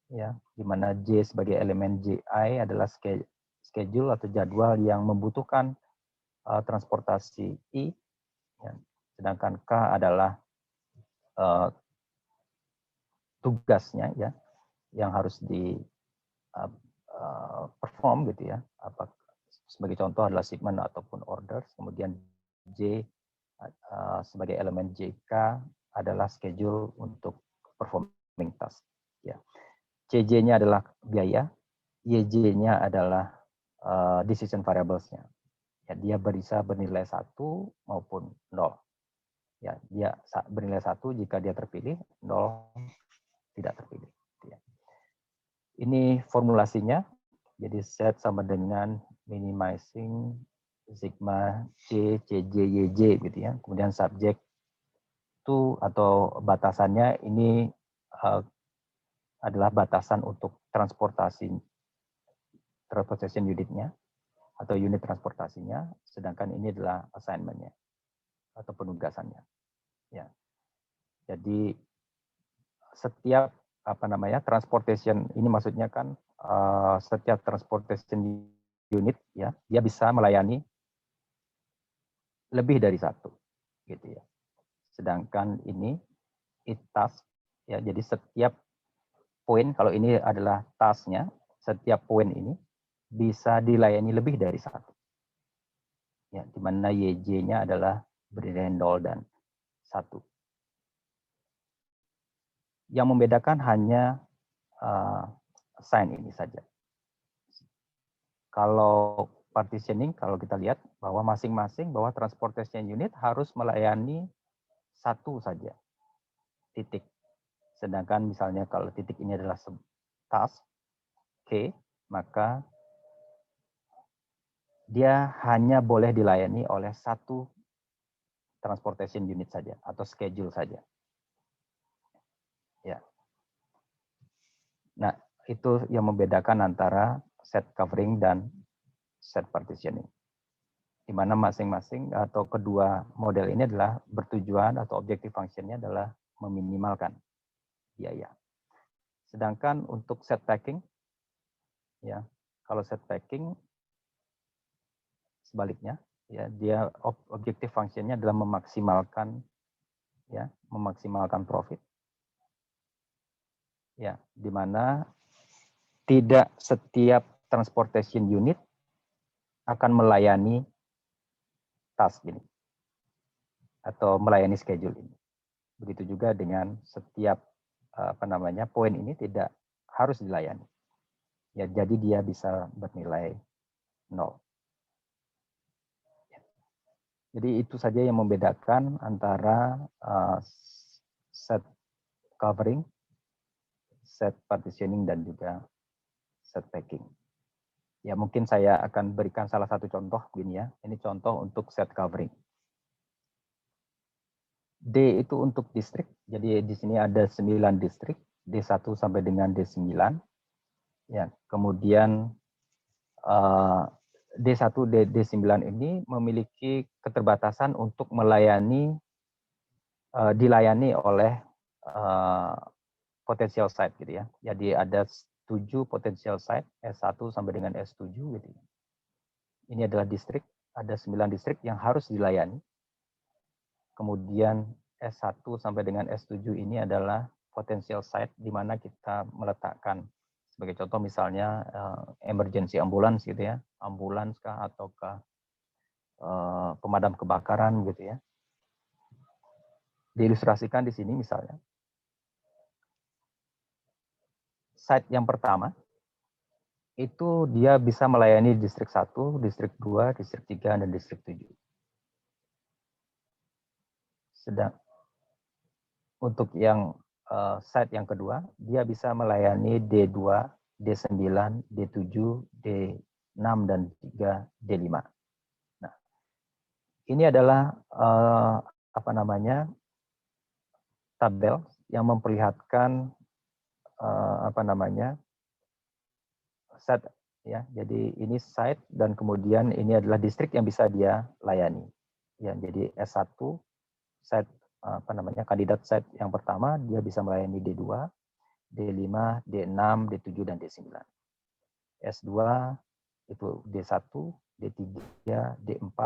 Ya, di mana J sebagai elemen JI adalah schedule atau jadwal yang membutuhkan transportasi I. Ya. Sedangkan K adalah tugasnya ya yang harus di perform gitu ya. Sebagai contoh adalah segment ataupun orders. Kemudian J sebagai elemen JK adalah schedule untuk performing task. Ya. CJ-nya adalah biaya, YJ-nya adalah decision variables-nya. Ya, dia bisa bernilai 1 maupun 0. Ya, dia bernilai 1 jika dia terpilih, 0 tidak terpilih. Ya. Ini formulasinya. Jadi set sama dengan minimizing sigma C, CJ, YJ gitu ya. Kemudian subject to atau batasannya ini adalah batasan untuk transportation unitnya atau unit transportasinya, sedangkan ini adalah assignment-nya atau penugasannya. Ya. Jadi setiap transportation ini maksudnya kan setiap transportation unit ya dia bisa melayani lebih dari 1 gitu ya. Sedangkan ini task ya, jadi setiap poin, kalau ini adalah tasknya, setiap poin ini bisa dilayani lebih dari 1. Ya, di mana YJ-nya adalah bernilai 0 dan 1. Yang membedakan hanya sign ini saja. Kalau partitioning, kalau kita lihat bahwa masing-masing bahwa transportation unit harus melayani 1 saja titik. Sedangkan misalnya kalau titik ini adalah task K, maka dia hanya boleh dilayani oleh 1 transportation unit saja atau schedule saja. Ya. Nah, itu yang membedakan antara set covering dan set partitioning. Di mana masing-masing atau kedua model ini adalah bertujuan atau objective function-nya adalah meminimalkan biaya. Sedangkan untuk set packing, ya, kalau set packing sebaliknya, ya, dia objective function-nya adalah memaksimalkan profit. Ya, di mana tidak setiap transportation unit akan melayani task ini atau melayani schedule ini. Begitu juga dengan setiap poin ini tidak harus dilayani. Ya, jadi dia bisa bernilai 0. Jadi itu saja yang membedakan antara set covering, set partitioning, dan juga set packing. Ya, mungkin saya akan berikan salah satu contoh begini ya. Ini contoh untuk set covering. D itu untuk distrik. Jadi di sini ada 9 distrik, D1 sampai dengan D9. Ya, kemudian D1, D9 ini memiliki keterbatasan untuk dilayani oleh potential site gitu ya. Jadi ada 7 potential site S1 sampai dengan S7 gitu. Ini adalah distrik, ada 9 distrik yang harus dilayani. Kemudian S1 sampai dengan S7 ini adalah potential site di mana kita meletakkan, sebagai contoh misalnya emergency ambulance gitu ya, ambulans kah ataukah pemadam kebakaran gitu ya. Diilustrasikan di sini misalnya. Site yang pertama, itu dia bisa melayani distrik 1, distrik 2, distrik 3, dan distrik 7. Sedang untuk yang site yang kedua, dia bisa melayani D2, D9, D7, D6, dan 3, D5. Nah, ini adalah tabel yang memperlihatkan site ya. Jadi ini site dan kemudian ini adalah distrik yang bisa dia layani. Ya, jadi S1 site kandidat site yang pertama dia bisa melayani D2, D5, D6, D7, dan D9. S2 itu D1, D3, D4,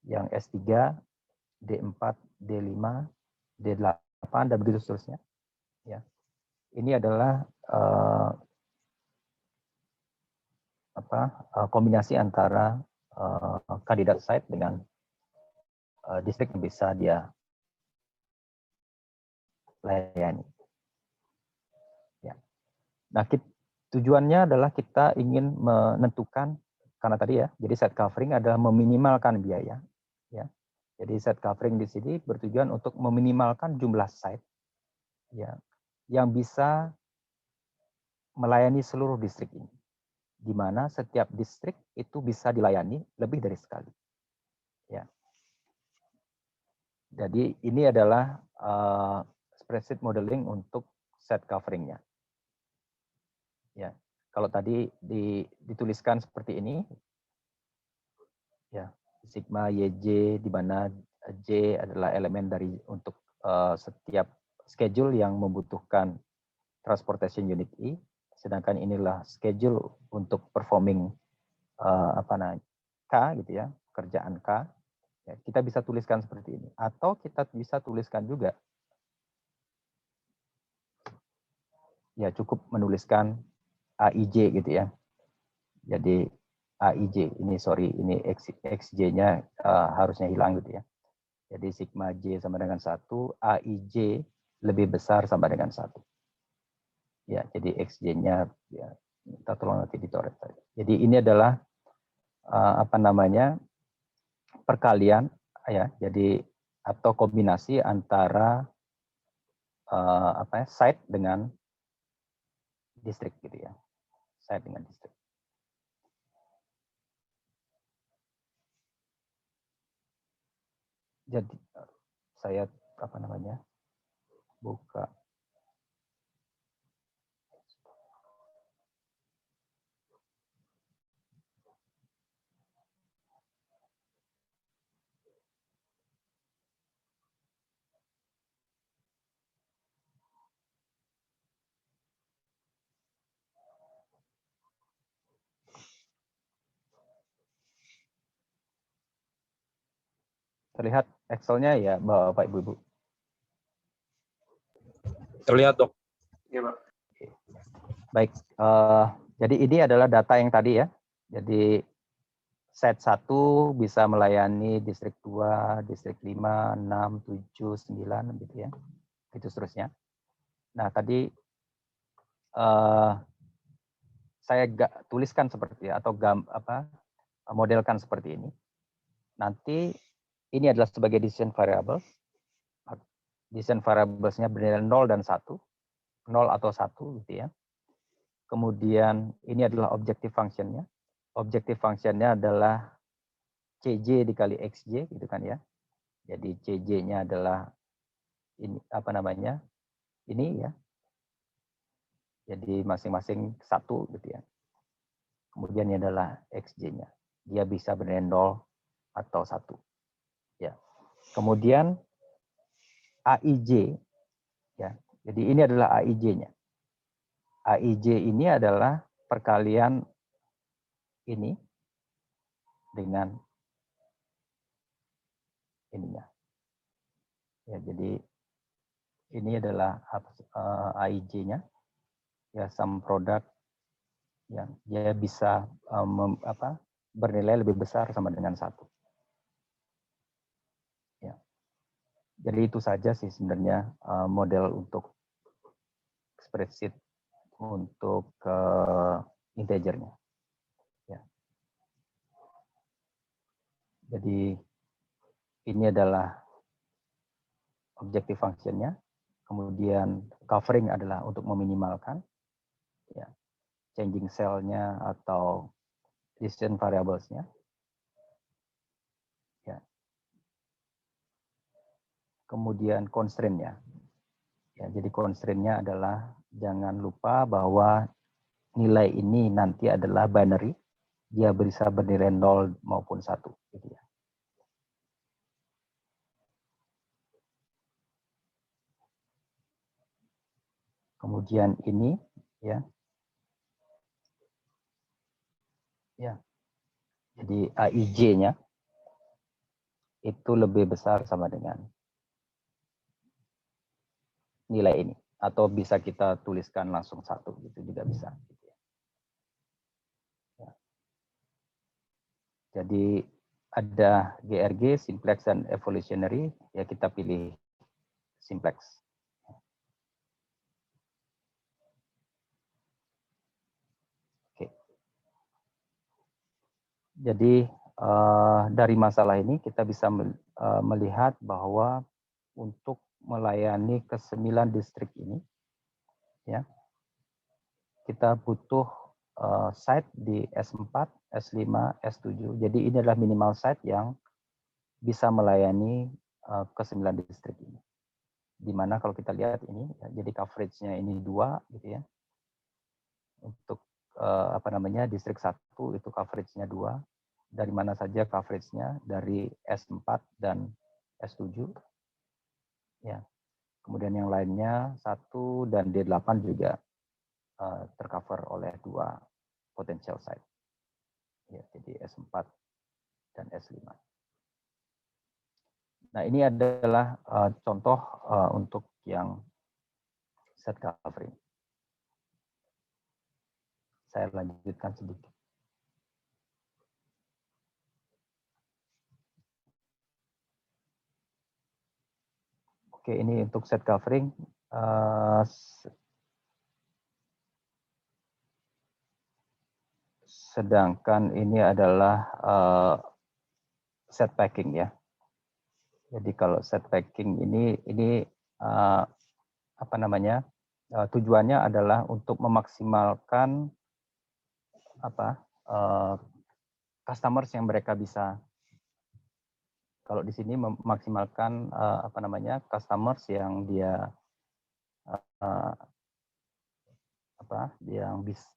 yang S3, D4, D5, D8, dan begitu seterusnya. Ya. Ini adalah kombinasi antara kandidat site dengan distrik yang bisa dia layani. Ya. Nah, tujuannya adalah kita ingin menentukan, karena tadi ya, jadi site covering adalah meminimalkan biaya. Ya. Jadi site covering di sini bertujuan untuk meminimalkan jumlah site ya, yang bisa melayani seluruh distrik ini, di mana setiap distrik itu bisa dilayani lebih dari sekali. Ya. Jadi ini adalah spreadsheet modeling untuk site coveringnya. Ya, kalau tadi dituliskan seperti ini, ya sigma YJ, di mana J adalah elemen dari untuk setiap schedule yang membutuhkan transportation unit I, sedangkan inilah schedule untuk performing K gitu ya, kerjaan K. Ya, kita bisa tuliskan seperti ini, atau kita bisa tuliskan juga, ya cukup menuliskan AIJ gitu ya. Jadi AIJ ini XJ-nya harusnya hilang gitu ya. Jadi sigma J sama dengan 1, AIJ lebih besar sama dengan 1. Ya, jadi XJ-nya ya, kita tolong nanti dicoret saja. Jadi ini adalah perkalian ya, jadi atau kombinasi antara site dengan distrik gitu ya. Site dengan distrik. Jadi saya buka. Terlihat Excel-nya ya, Bapak Ibu? Terlihat, Dok. Iya, Pak. Baik, jadi ini adalah data yang tadi ya. Jadi set 1 bisa melayani distrik 2, distrik 5, 6, 7, 9 gitu ya. Itu seterusnya. Nah, tadi saya tuliskan seperti atau modelkan seperti ini. Nanti ini adalah sebagai decision variables. Decision variables-nya bernilai 0 dan 1. 0 atau 1 gitu ya. Kemudian ini adalah objective function-nya. Objective function-nya adalah CJ dikali XJ gitu kan ya. Jadi CJ-nya adalah ini ini ya. Jadi masing-masing 1 gitu ya. Kemudian ini adalah XJ-nya. Dia bisa bernilai 0 atau 1. Ya. Kemudian AIJ ya. Jadi ini adalah AIJ-nya. AIJ ini adalah perkalian ini dengan ininya. Ya, jadi ini adalah AIJ-nya. Ya, sum product yang dia bisa bernilai lebih besar sama dengan 1. Ya. Jadi itu saja sih sebenarnya model untuk spreadsheet untuk integernya. Ya. Jadi ini adalah objective function-nya. Kemudian covering adalah untuk meminimalkan, ya, changing cell-nya atau decision variables-nya. Ya. Kemudian constraint-nya. Ya, jadi constraint-nya adalah jangan lupa bahwa nilai ini nanti adalah binary, dia bisa bernilai 0 maupun 1. Gitu ya. Kemudian ini, ya, jadi AIJ-nya itu lebih besar sama dengan nilai ini, atau bisa kita tuliskan langsung 1, gitu juga bisa. Gitu ya. Jadi ada GRG, simplex dan evolutionary, ya kita pilih simplex. Oke. Jadi dari masalah ini kita bisa melihat bahwa untuk melayani ke 9 distrik ini, ya, kita butuh site di S4, S5, S7. Jadi ini adalah minimal site yang bisa melayani ke 9 distrik ini. Dimana kalau kita lihat ini, ya, jadi coverage-nya ini 2, gitu ya. Untuk distrik 1 itu coverage-nya 2. Dari mana saja coverage-nya? Dari S4 dan S7. Ya. Kemudian yang lainnya 1 dan D8 juga tercover oleh 2 potential site. Ya, jadi S4 dan S5. Nah, ini adalah contoh untuk yang set covering. Saya lanjutkan sedikit. Oke, ini untuk set covering. Sedangkan ini adalah set packing, ya. Jadi kalau set packing ini tujuannya adalah untuk memaksimalkan customers yang mereka bisa. Kalau di sini memaksimalkan customers yang dia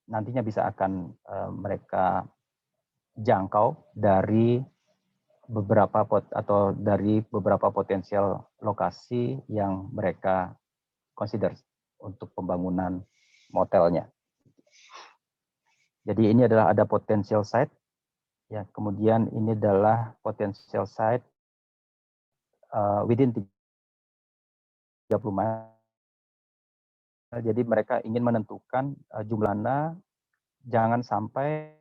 nantinya bisa akan mereka jangkau dari beberapa potensial lokasi yang mereka consider untuk pembangunan motelnya. Jadi ini adalah ada potential site, ya. Kemudian ini adalah potential site within 30 mile. Jadi mereka ingin menentukan jumlahnya, jangan sampai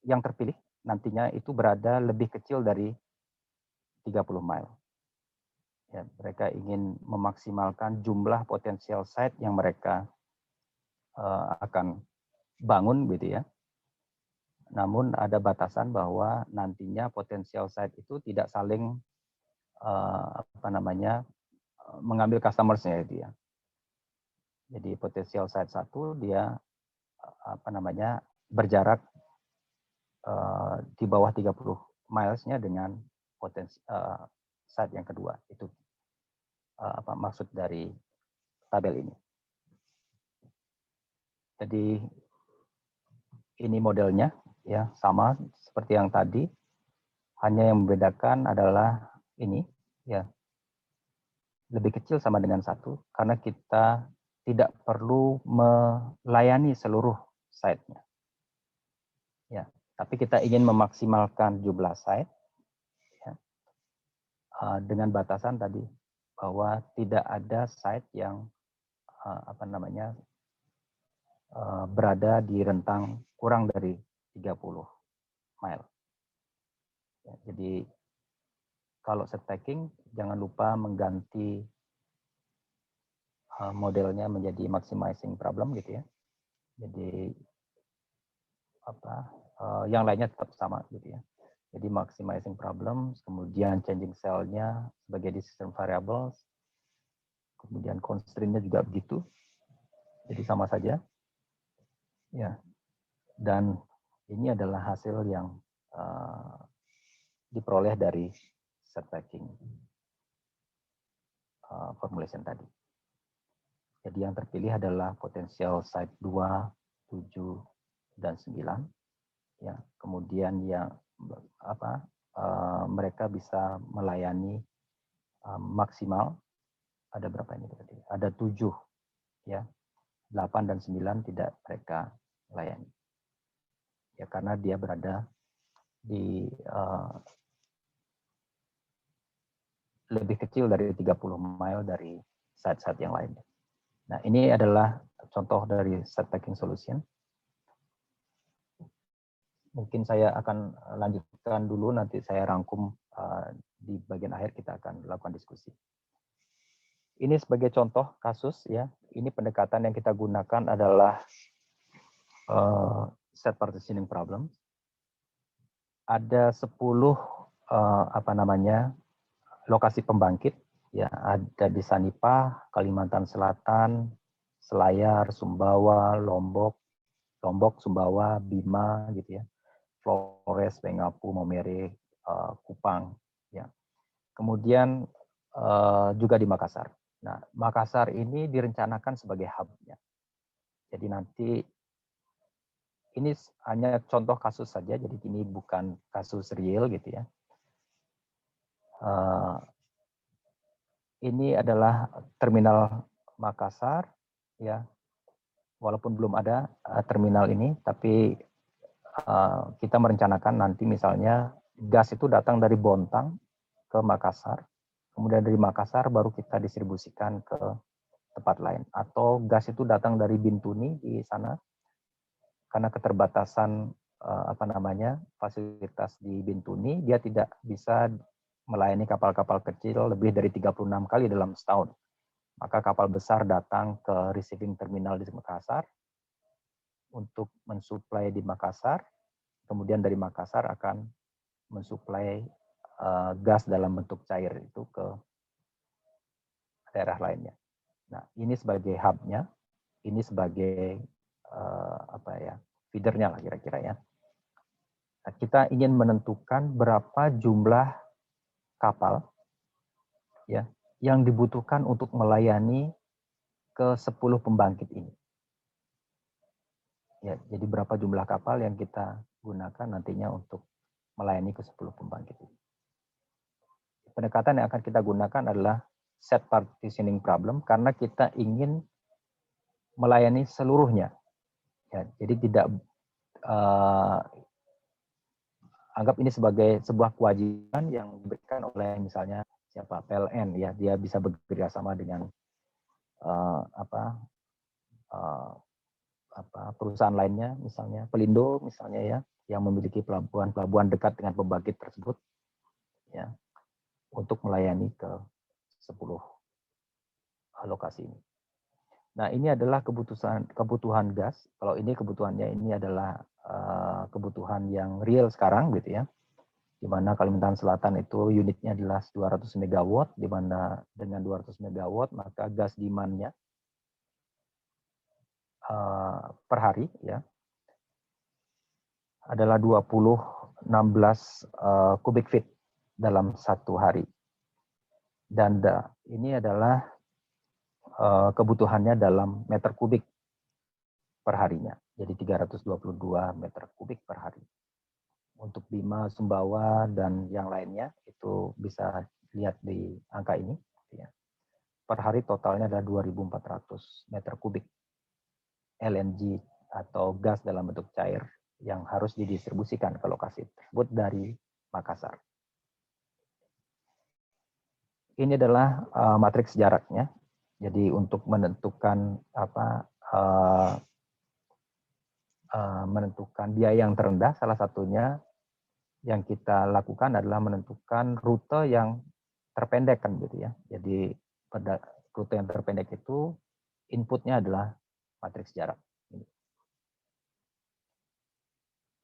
yang terpilih nantinya itu berada lebih kecil dari 30 mile. Ya, mereka ingin memaksimalkan jumlah potensial site yang mereka akan bangun, gitu ya. Namun ada batasan bahwa nantinya potensial site itu tidak saling mengambil customers-nya, gitu ya. Jadi potensial site 1 dia berjarak di bawah 30 miles-nya dengan site yang kedua. Itu maksud dari tabel ini. Jadi ini modelnya, ya, sama seperti yang tadi. Hanya yang membedakan adalah ini, ya, lebih kecil sama dengan 1 karena kita tidak perlu melayani seluruh site-nya. Ya, tapi kita ingin memaksimalkan jumlah site, ya, dengan batasan tadi bahwa tidak ada site yang berada di rentang kurang dari 30 mile. Ya, jadi kalau set packing jangan lupa mengganti modelnya menjadi maximizing problem, gitu ya. Jadi yang lainnya tetap sama, gitu ya. Jadi maximizing problems, kemudian changing cell-nya sebagai decision variables, kemudian constraint-nya juga begitu. Jadi sama saja. Ya. Dan ini adalah hasil yang diperoleh dari set packing formulation tadi. Jadi yang terpilih adalah potensial site 2, 7, dan 9. Ya, kemudian yang mereka bisa melayani maksimal ada berapa ini berarti? Ada 7 ya. 8 dan 9 tidak mereka layani. Ya karena dia berada di lebih kecil dari 30 mile dari site-site yang lainnya. Nah, ini adalah contoh dari set packing solution. Mungkin saya akan lanjutkan dulu, nanti saya rangkum di bagian akhir kita akan lakukan diskusi. Ini sebagai contoh kasus ya. Ini pendekatan yang kita gunakan adalah set partitioning problem. Ada 10 lokasi pembangkit ya, ada di Sanipah, Kalimantan Selatan, Selayar, Sumbawa, Lombok, Sumbawa, Bima gitu ya. Flores, Bengapu, Maumere, Kupang ya. Kemudian juga di Makassar. Nah, Makassar ini direncanakan sebagai hub-nya. Jadi nanti ini hanya contoh kasus saja, jadi ini bukan kasus real gitu ya. Ini adalah terminal Makassar, ya. Walaupun belum ada terminal ini, tapi kita merencanakan nanti misalnya gas itu datang dari Bontang ke Makassar, kemudian dari Makassar baru kita distribusikan ke tempat lain. Atau gas itu datang dari Bintuni di sana, karena keterbatasan fasilitas di Bintuni, dia tidak bisa melayani kapal-kapal kecil lebih dari 36 kali dalam setahun. Maka kapal besar datang ke receiving terminal di Makassar untuk mensuplai di Makassar, kemudian dari Makassar akan mensuplai gas dalam bentuk cair itu ke daerah lainnya. Nah, ini sebagai hub-nya, ini sebagai feedernya lah kira-kira ya. Nah, kita ingin menentukan berapa jumlah kapal ya yang dibutuhkan untuk melayani ke 10 pembangkit ini. Ya, jadi berapa jumlah kapal yang kita gunakan nantinya untuk melayani ke 10 pembangkit ini. Pendekatan yang akan kita gunakan adalah set partitioning problem karena kita ingin melayani seluruhnya. Ya, jadi tidak anggap ini sebagai sebuah kewajiban yang diberikan oleh misalnya siapa PLN ya, dia bisa bekerja sama dengan perusahaan lainnya, misalnya Pelindo misalnya ya, yang memiliki pelabuhan dekat dengan pembangkit tersebut ya, untuk melayani ke 10 lokasi ini. Nah, ini adalah kebutuhan gas. Kalau ini kebutuhannya ini adalah kebutuhan yang real sekarang gitu ya. Di mana Kalimantan Selatan itu unitnya adalah 200 MW, di mana dengan 200 MW maka gas demand-nya per hari ya adalah 16 kubik feet dalam satu hari. Dan ini adalah kebutuhannya dalam meter kubik per harinya. Jadi 322 meter kubik per hari. Untuk Bima, Sumbawa, dan yang lainnya itu bisa lihat di angka ini. Ya. Per hari totalnya ada 2.400 meter kubik LNG atau gas dalam bentuk cair yang harus didistribusikan ke lokasi tersebut dari Makassar. Ini adalah matriks jaraknya. Jadi untuk menentukan menentukan biaya yang terendah, salah satunya yang kita lakukan adalah menentukan rute yang terpendek kan gitu ya. Jadi pada rute yang terpendek itu inputnya adalah matriks jarak.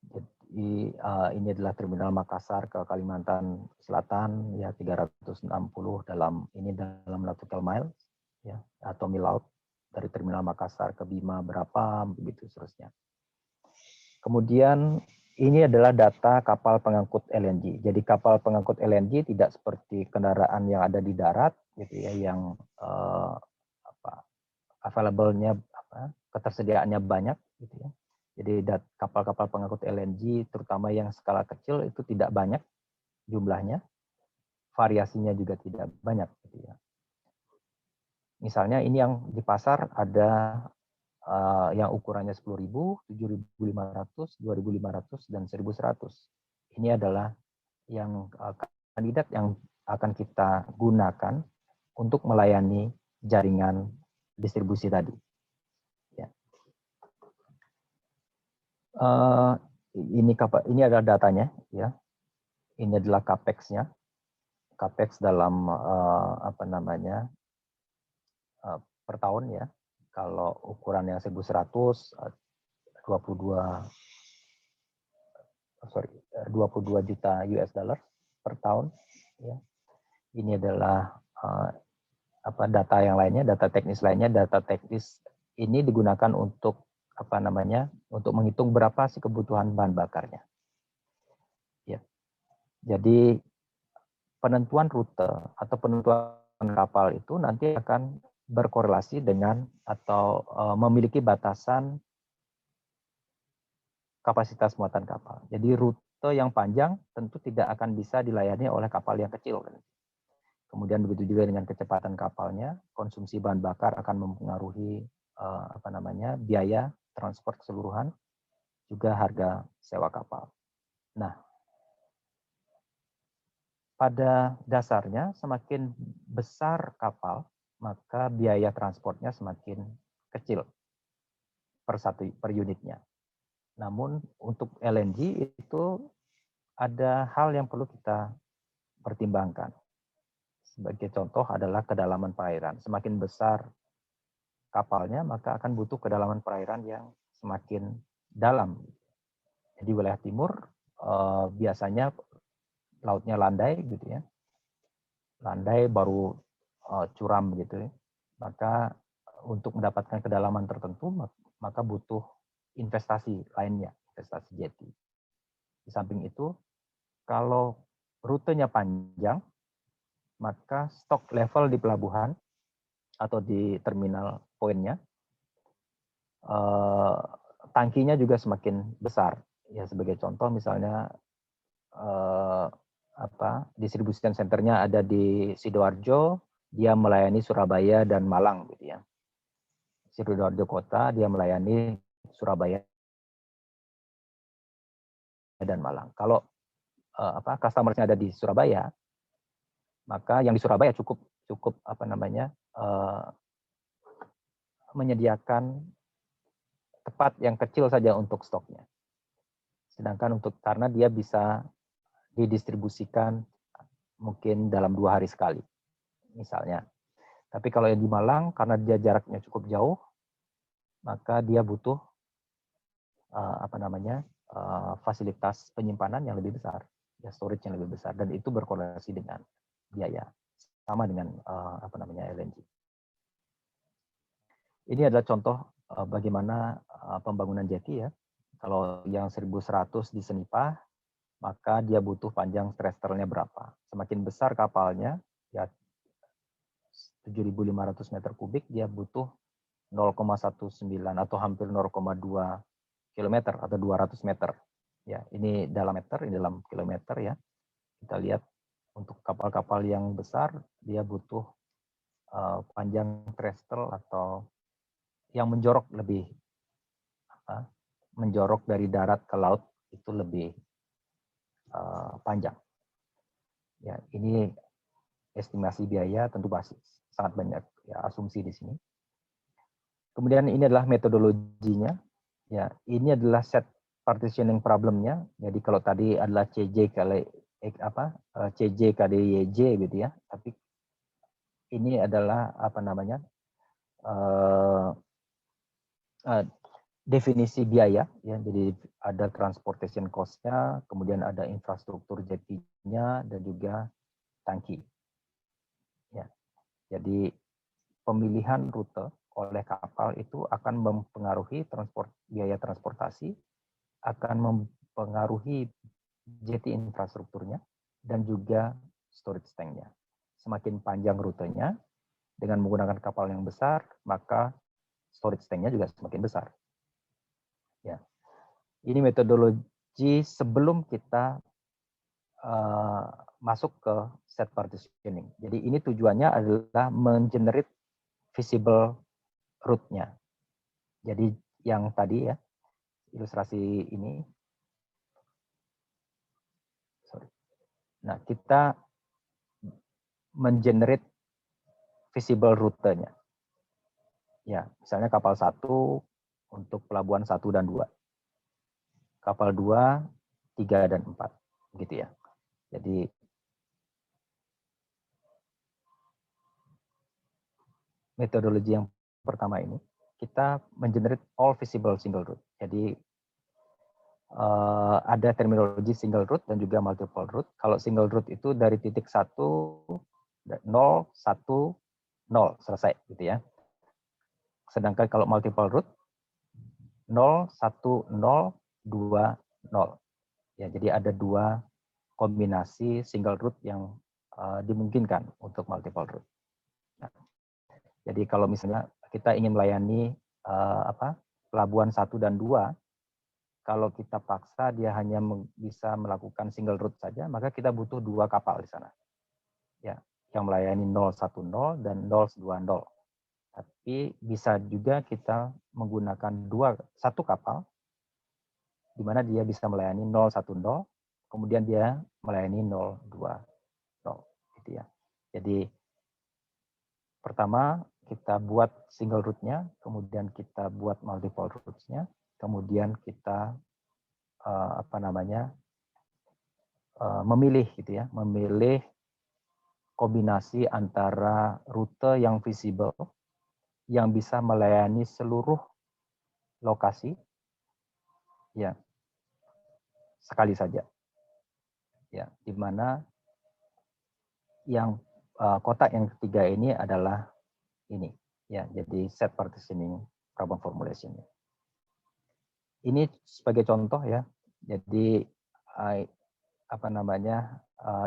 Jadi ini adalah terminal Makassar ke Kalimantan Selatan ya 360 dalam nautical mile. ya, atau mil laut dari terminal Makassar ke Bima berapa, begitu seterusnya. Kemudian ini adalah data kapal pengangkut LNG. Jadi kapal pengangkut LNG tidak seperti kendaraan yang ada di darat, gitu ya, yang available-nya, ketersediaannya banyak, gitu ya. Jadi kapal-kapal pengangkut LNG, terutama yang skala kecil, itu tidak banyak jumlahnya, variasinya juga tidak banyak, gitu ya. Misalnya ini yang di pasar ada yang ukurannya 10.000, 7.500, 2.500, dan 1.100. Ini adalah yang kandidat yang akan kita gunakan untuk melayani jaringan distribusi tadi. Ya. Ini adalah datanya, ya. Ini adalah capex-nya. Capex dalam per tahun, ya. Kalau ukuran yang 1.100, 22 juta US dollar per tahun, ya. Ini adalah data yang lainnya, data teknis lainnya. Data teknis ini digunakan untuk untuk menghitung berapa sih kebutuhan bahan bakarnya. Ya. Jadi penentuan rute atau penentuan kapal itu nanti akan berkorelasi dengan atau memiliki batasan kapasitas muatan kapal. Jadi rute yang panjang tentu tidak akan bisa dilayani oleh kapal yang kecil. Kemudian begitu juga dengan kecepatan kapalnya, konsumsi bahan bakar akan mempengaruhi biaya transport keseluruhan, juga harga sewa kapal. Nah, pada dasarnya semakin besar kapal, maka biaya transportnya semakin kecil per unitnya. Namun untuk LNG itu ada hal yang perlu kita pertimbangkan. Sebagai contoh adalah kedalaman perairan. Semakin besar kapalnya, maka akan butuh kedalaman perairan yang semakin dalam. Di wilayah timur biasanya lautnya landai, gitu ya. Landai baru curam, gitu ya. Maka untuk mendapatkan kedalaman tertentu, maka butuh investasi lainnya, investasi jeti. Di samping itu, kalau rutenya panjang, maka stok level di pelabuhan atau di terminal poinnya, tangkinya juga semakin besar. Ya, sebagai contoh misalnya distribution centernya ada di Sidoarjo, dia melayani Surabaya dan Malang, gitu ya. Sidoarjo kota dia melayani Surabaya dan Malang. Kalau customer-nya ada di Surabaya, maka yang di Surabaya cukup menyediakan tempat yang kecil saja untuk stoknya. Sedangkan karena dia bisa didistribusikan mungkin dalam 2 hari sekali, misalnya. Tapi kalau yang di Malang, karena dia jaraknya cukup jauh, maka dia butuh fasilitas penyimpanan yang lebih besar, ya, storage yang lebih besar, dan itu berkorelasi dengan biaya, sama dengan LNG. Ini adalah contoh bagaimana pembangunan jeti, ya. Kalau yang 1.100 di Senipah, maka dia butuh panjang terrestrialnya berapa. Semakin besar kapalnya, ya 7.500 meter kubik, dia butuh 0,19 atau hampir 0,2 kilometer atau 200 meter. Ya, ini dalam meter, ini dalam kilometer, ya. Kita lihat untuk kapal-kapal yang besar, dia butuh panjang terrestrial atau yang menjorok dari darat ke laut itu lebih panjang. Ya, ini estimasi biaya tentu sangat banyak, ya, asumsi di sini. Kemudian ini adalah metodologinya. Ya, ini adalah set partitioning problemnya. Jadi kalau tadi adalah CJ kali YJ, gitu ya. Tapi ini adalah definisi biaya, ya. Jadi ada transportation cost-nya, kemudian ada infrastruktur jetinya, dan juga tangki. Ya. Jadi pemilihan rute oleh kapal itu akan mempengaruhi biaya transportasi, akan mempengaruhi jeti infrastrukturnya, dan juga storage tank-nya. Semakin panjang rutenya, dengan menggunakan kapal yang besar, maka storage tank-nya juga semakin besar. Ya. Ini metodologi sebelum kita masuk ke set partitioning. Jadi ini tujuannya adalah mengenerate visible route-nya. Jadi yang tadi ya, ilustrasi ini. Nah, kita mengenerate visible rutenya. Ya, misalnya kapal 1 untuk pelabuhan 1 dan 2. Kapal 2, 3 dan 4. Gitu ya. Jadi metodologi yang pertama ini kita mengenerate all visible single route. Jadi ada terminologi single route dan juga multiple route. Kalau single route itu dari titik 1, 0, 1, 0 selesai gitu ya. Sedangkan kalau multiple route 0, 1, 0, 2, 0. Ya, jadi ada 2 kombinasi single route yang dimungkinkan untuk multiple route. Nah, jadi kalau misalnya kita ingin melayani pelabuhan 1 dan 2, kalau kita paksa dia hanya bisa melakukan single route saja, maka kita butuh 2 kapal di sana. Ya, yang melayani 010 dan 020. Tapi bisa juga kita menggunakan 1 kapal di mana dia bisa melayani 010, kemudian dia melayani 020 gitu ya. Jadi pertama kita buat single route-nya, kemudian kita buat multiple routes-nya, kemudian kita memilih gitu ya, memilih kombinasi antara rute yang visible yang bisa melayani seluruh lokasi ya sekali saja. Ya, di mana yang kotak yang ketiga ini adalah ini ya, jadi set partitioning problem formulation. Ini sebagai contoh ya. Jadi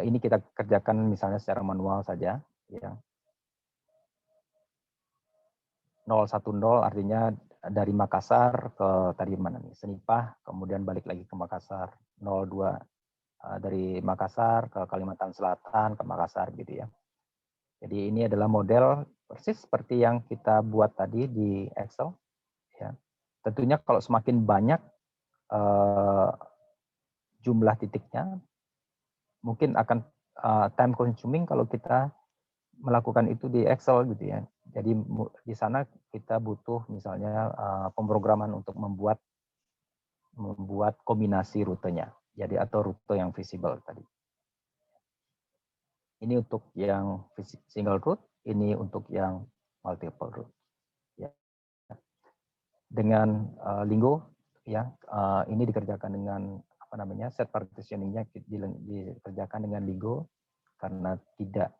ini kita kerjakan misalnya secara manual saja ya. 010 artinya dari Makassar ke tadi mana nih, Senipah, kemudian balik lagi ke Makassar. 02 dari Makassar ke Kalimantan Selatan ke Makassar gitu ya. Jadi ini adalah model persis seperti yang kita buat tadi di Excel ya. Tentunya kalau semakin banyak jumlah titiknya, mungkin akan time consuming kalau kita melakukan itu di Excel gitu ya. Jadi di sana kita butuh misalnya pemrograman untuk membuat kombinasi rutenya. Jadi atau rute yang visible tadi. Ini untuk yang single route, ini untuk yang multiple route. Ya. Dengan Lingo ya, ini dikerjakan dengan set partitioning-nya dikerjakan dengan Lingo karena tidak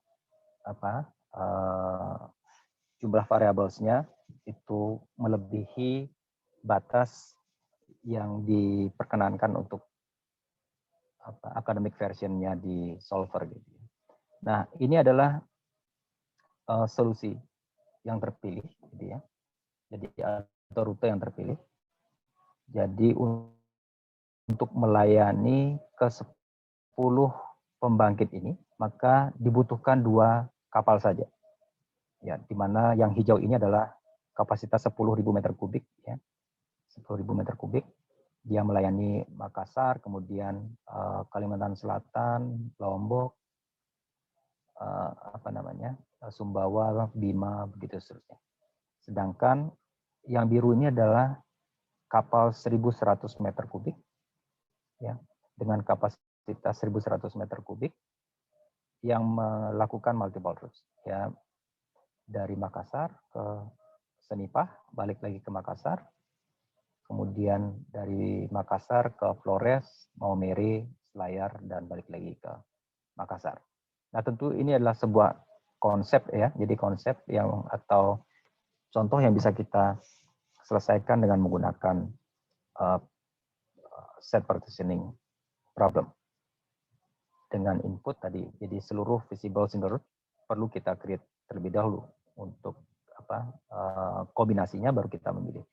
jumlah variablesnya itu melebihi batas yang diperkenankan untuk academic versionnya di solver gitu. Nah, ini adalah solusi yang terpilih gitu ya. Jadi atau rute yang terpilih. Jadi untuk melayani ke 10 pembangkit ini, maka dibutuhkan 2 kapal saja. Ya, di mana yang hijau ini adalah kapasitas 10.000 meter kubik ya. 10.000 meter kubik. Dia melayani Makassar, kemudian Kalimantan Selatan, Lombok, Sumbawa, Bima, begitu seterusnya. Sedangkan yang biru ini adalah kapal 1.100 meter kubik, ya, dengan kapasitas 1.100 meter kubik yang melakukan multiple routes, ya, dari Makassar ke Senipah, balik lagi ke Makassar, kemudian dari Makassar ke Flores, Maumere, Selayar, dan balik lagi ke Makassar. Nah, tentu ini adalah sebuah konsep ya. Jadi konsep yang atau contoh yang bisa kita selesaikan dengan menggunakan set partitioning problem dengan input tadi. Jadi seluruh visible single root perlu kita create terlebih dahulu untuk kombinasinya baru kita memilih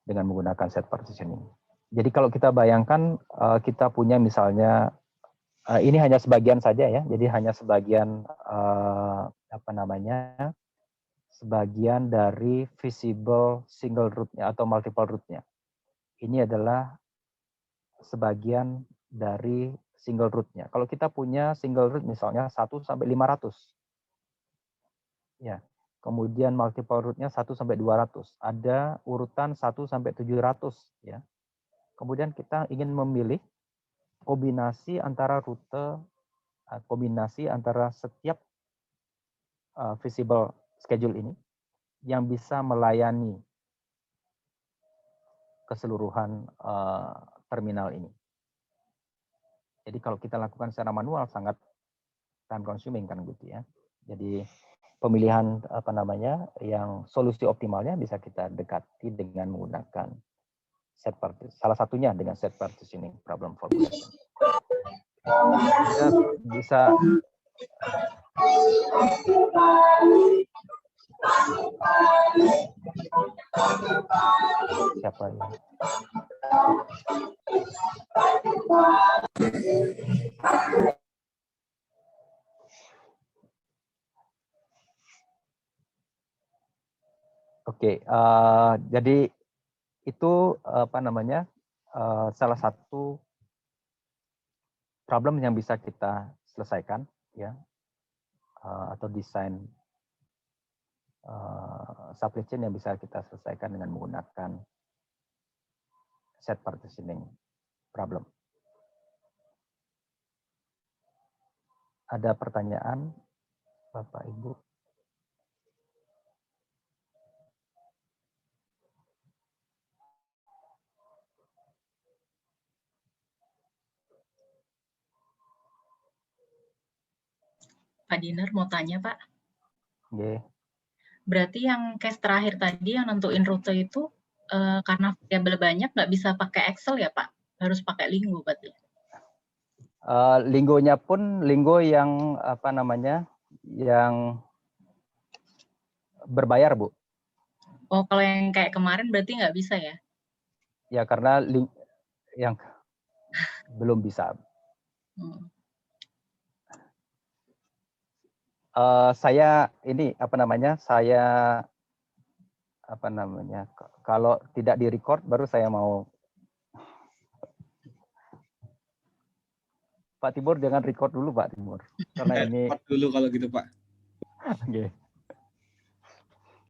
dengan menggunakan set partitioning. Jadi kalau kita bayangkan kita punya misalnya ini hanya sebagian saja ya. Jadi hanya sebagian sebagian dari visible single root-nya atau multiple root-nya. Ini adalah sebagian dari single root-nya. Kalau kita punya single root misalnya 1 sampai 500. Ya. Kemudian multiple root-nya 1 sampai 200. Ada urutan 1 sampai 700 ya. Kemudian kita ingin memilih kombinasi antara rute, kombinasi antara setiap visible schedule ini yang bisa melayani keseluruhan terminal ini. Jadi kalau kita lakukan secara manual sangat time consuming kan gitu ya. Jadi pemilihan yang solusi optimalnya bisa kita dekati dengan menggunakan set partition. Salah satunya dengan set partitioning problem formulation. Kita bisa siapa ya? Oke, jadi itu salah satu problem yang bisa kita selesaikan ya, atau desain supply chain yang bisa kita selesaikan dengan menggunakan set partitioning problem. Ada pertanyaan, Bapak Ibu? Pak Dinar mau tanya, Pak. Yeah. Berarti yang case terakhir tadi yang nentuin rute itu karena variabel banyak nggak bisa pakai Excel ya, Pak? Harus pakai Lingo berarti. Linggonya pun Lingo yang yang berbayar, Bu. Oh, kalau yang kayak kemarin berarti nggak bisa ya? Ya, karena yang belum bisa. Saya ini kalau tidak di-record baru saya mau. Pak Timur jangan record dulu, Pak Timur. Karena ini dulu kalau gitu, Pak. Okay.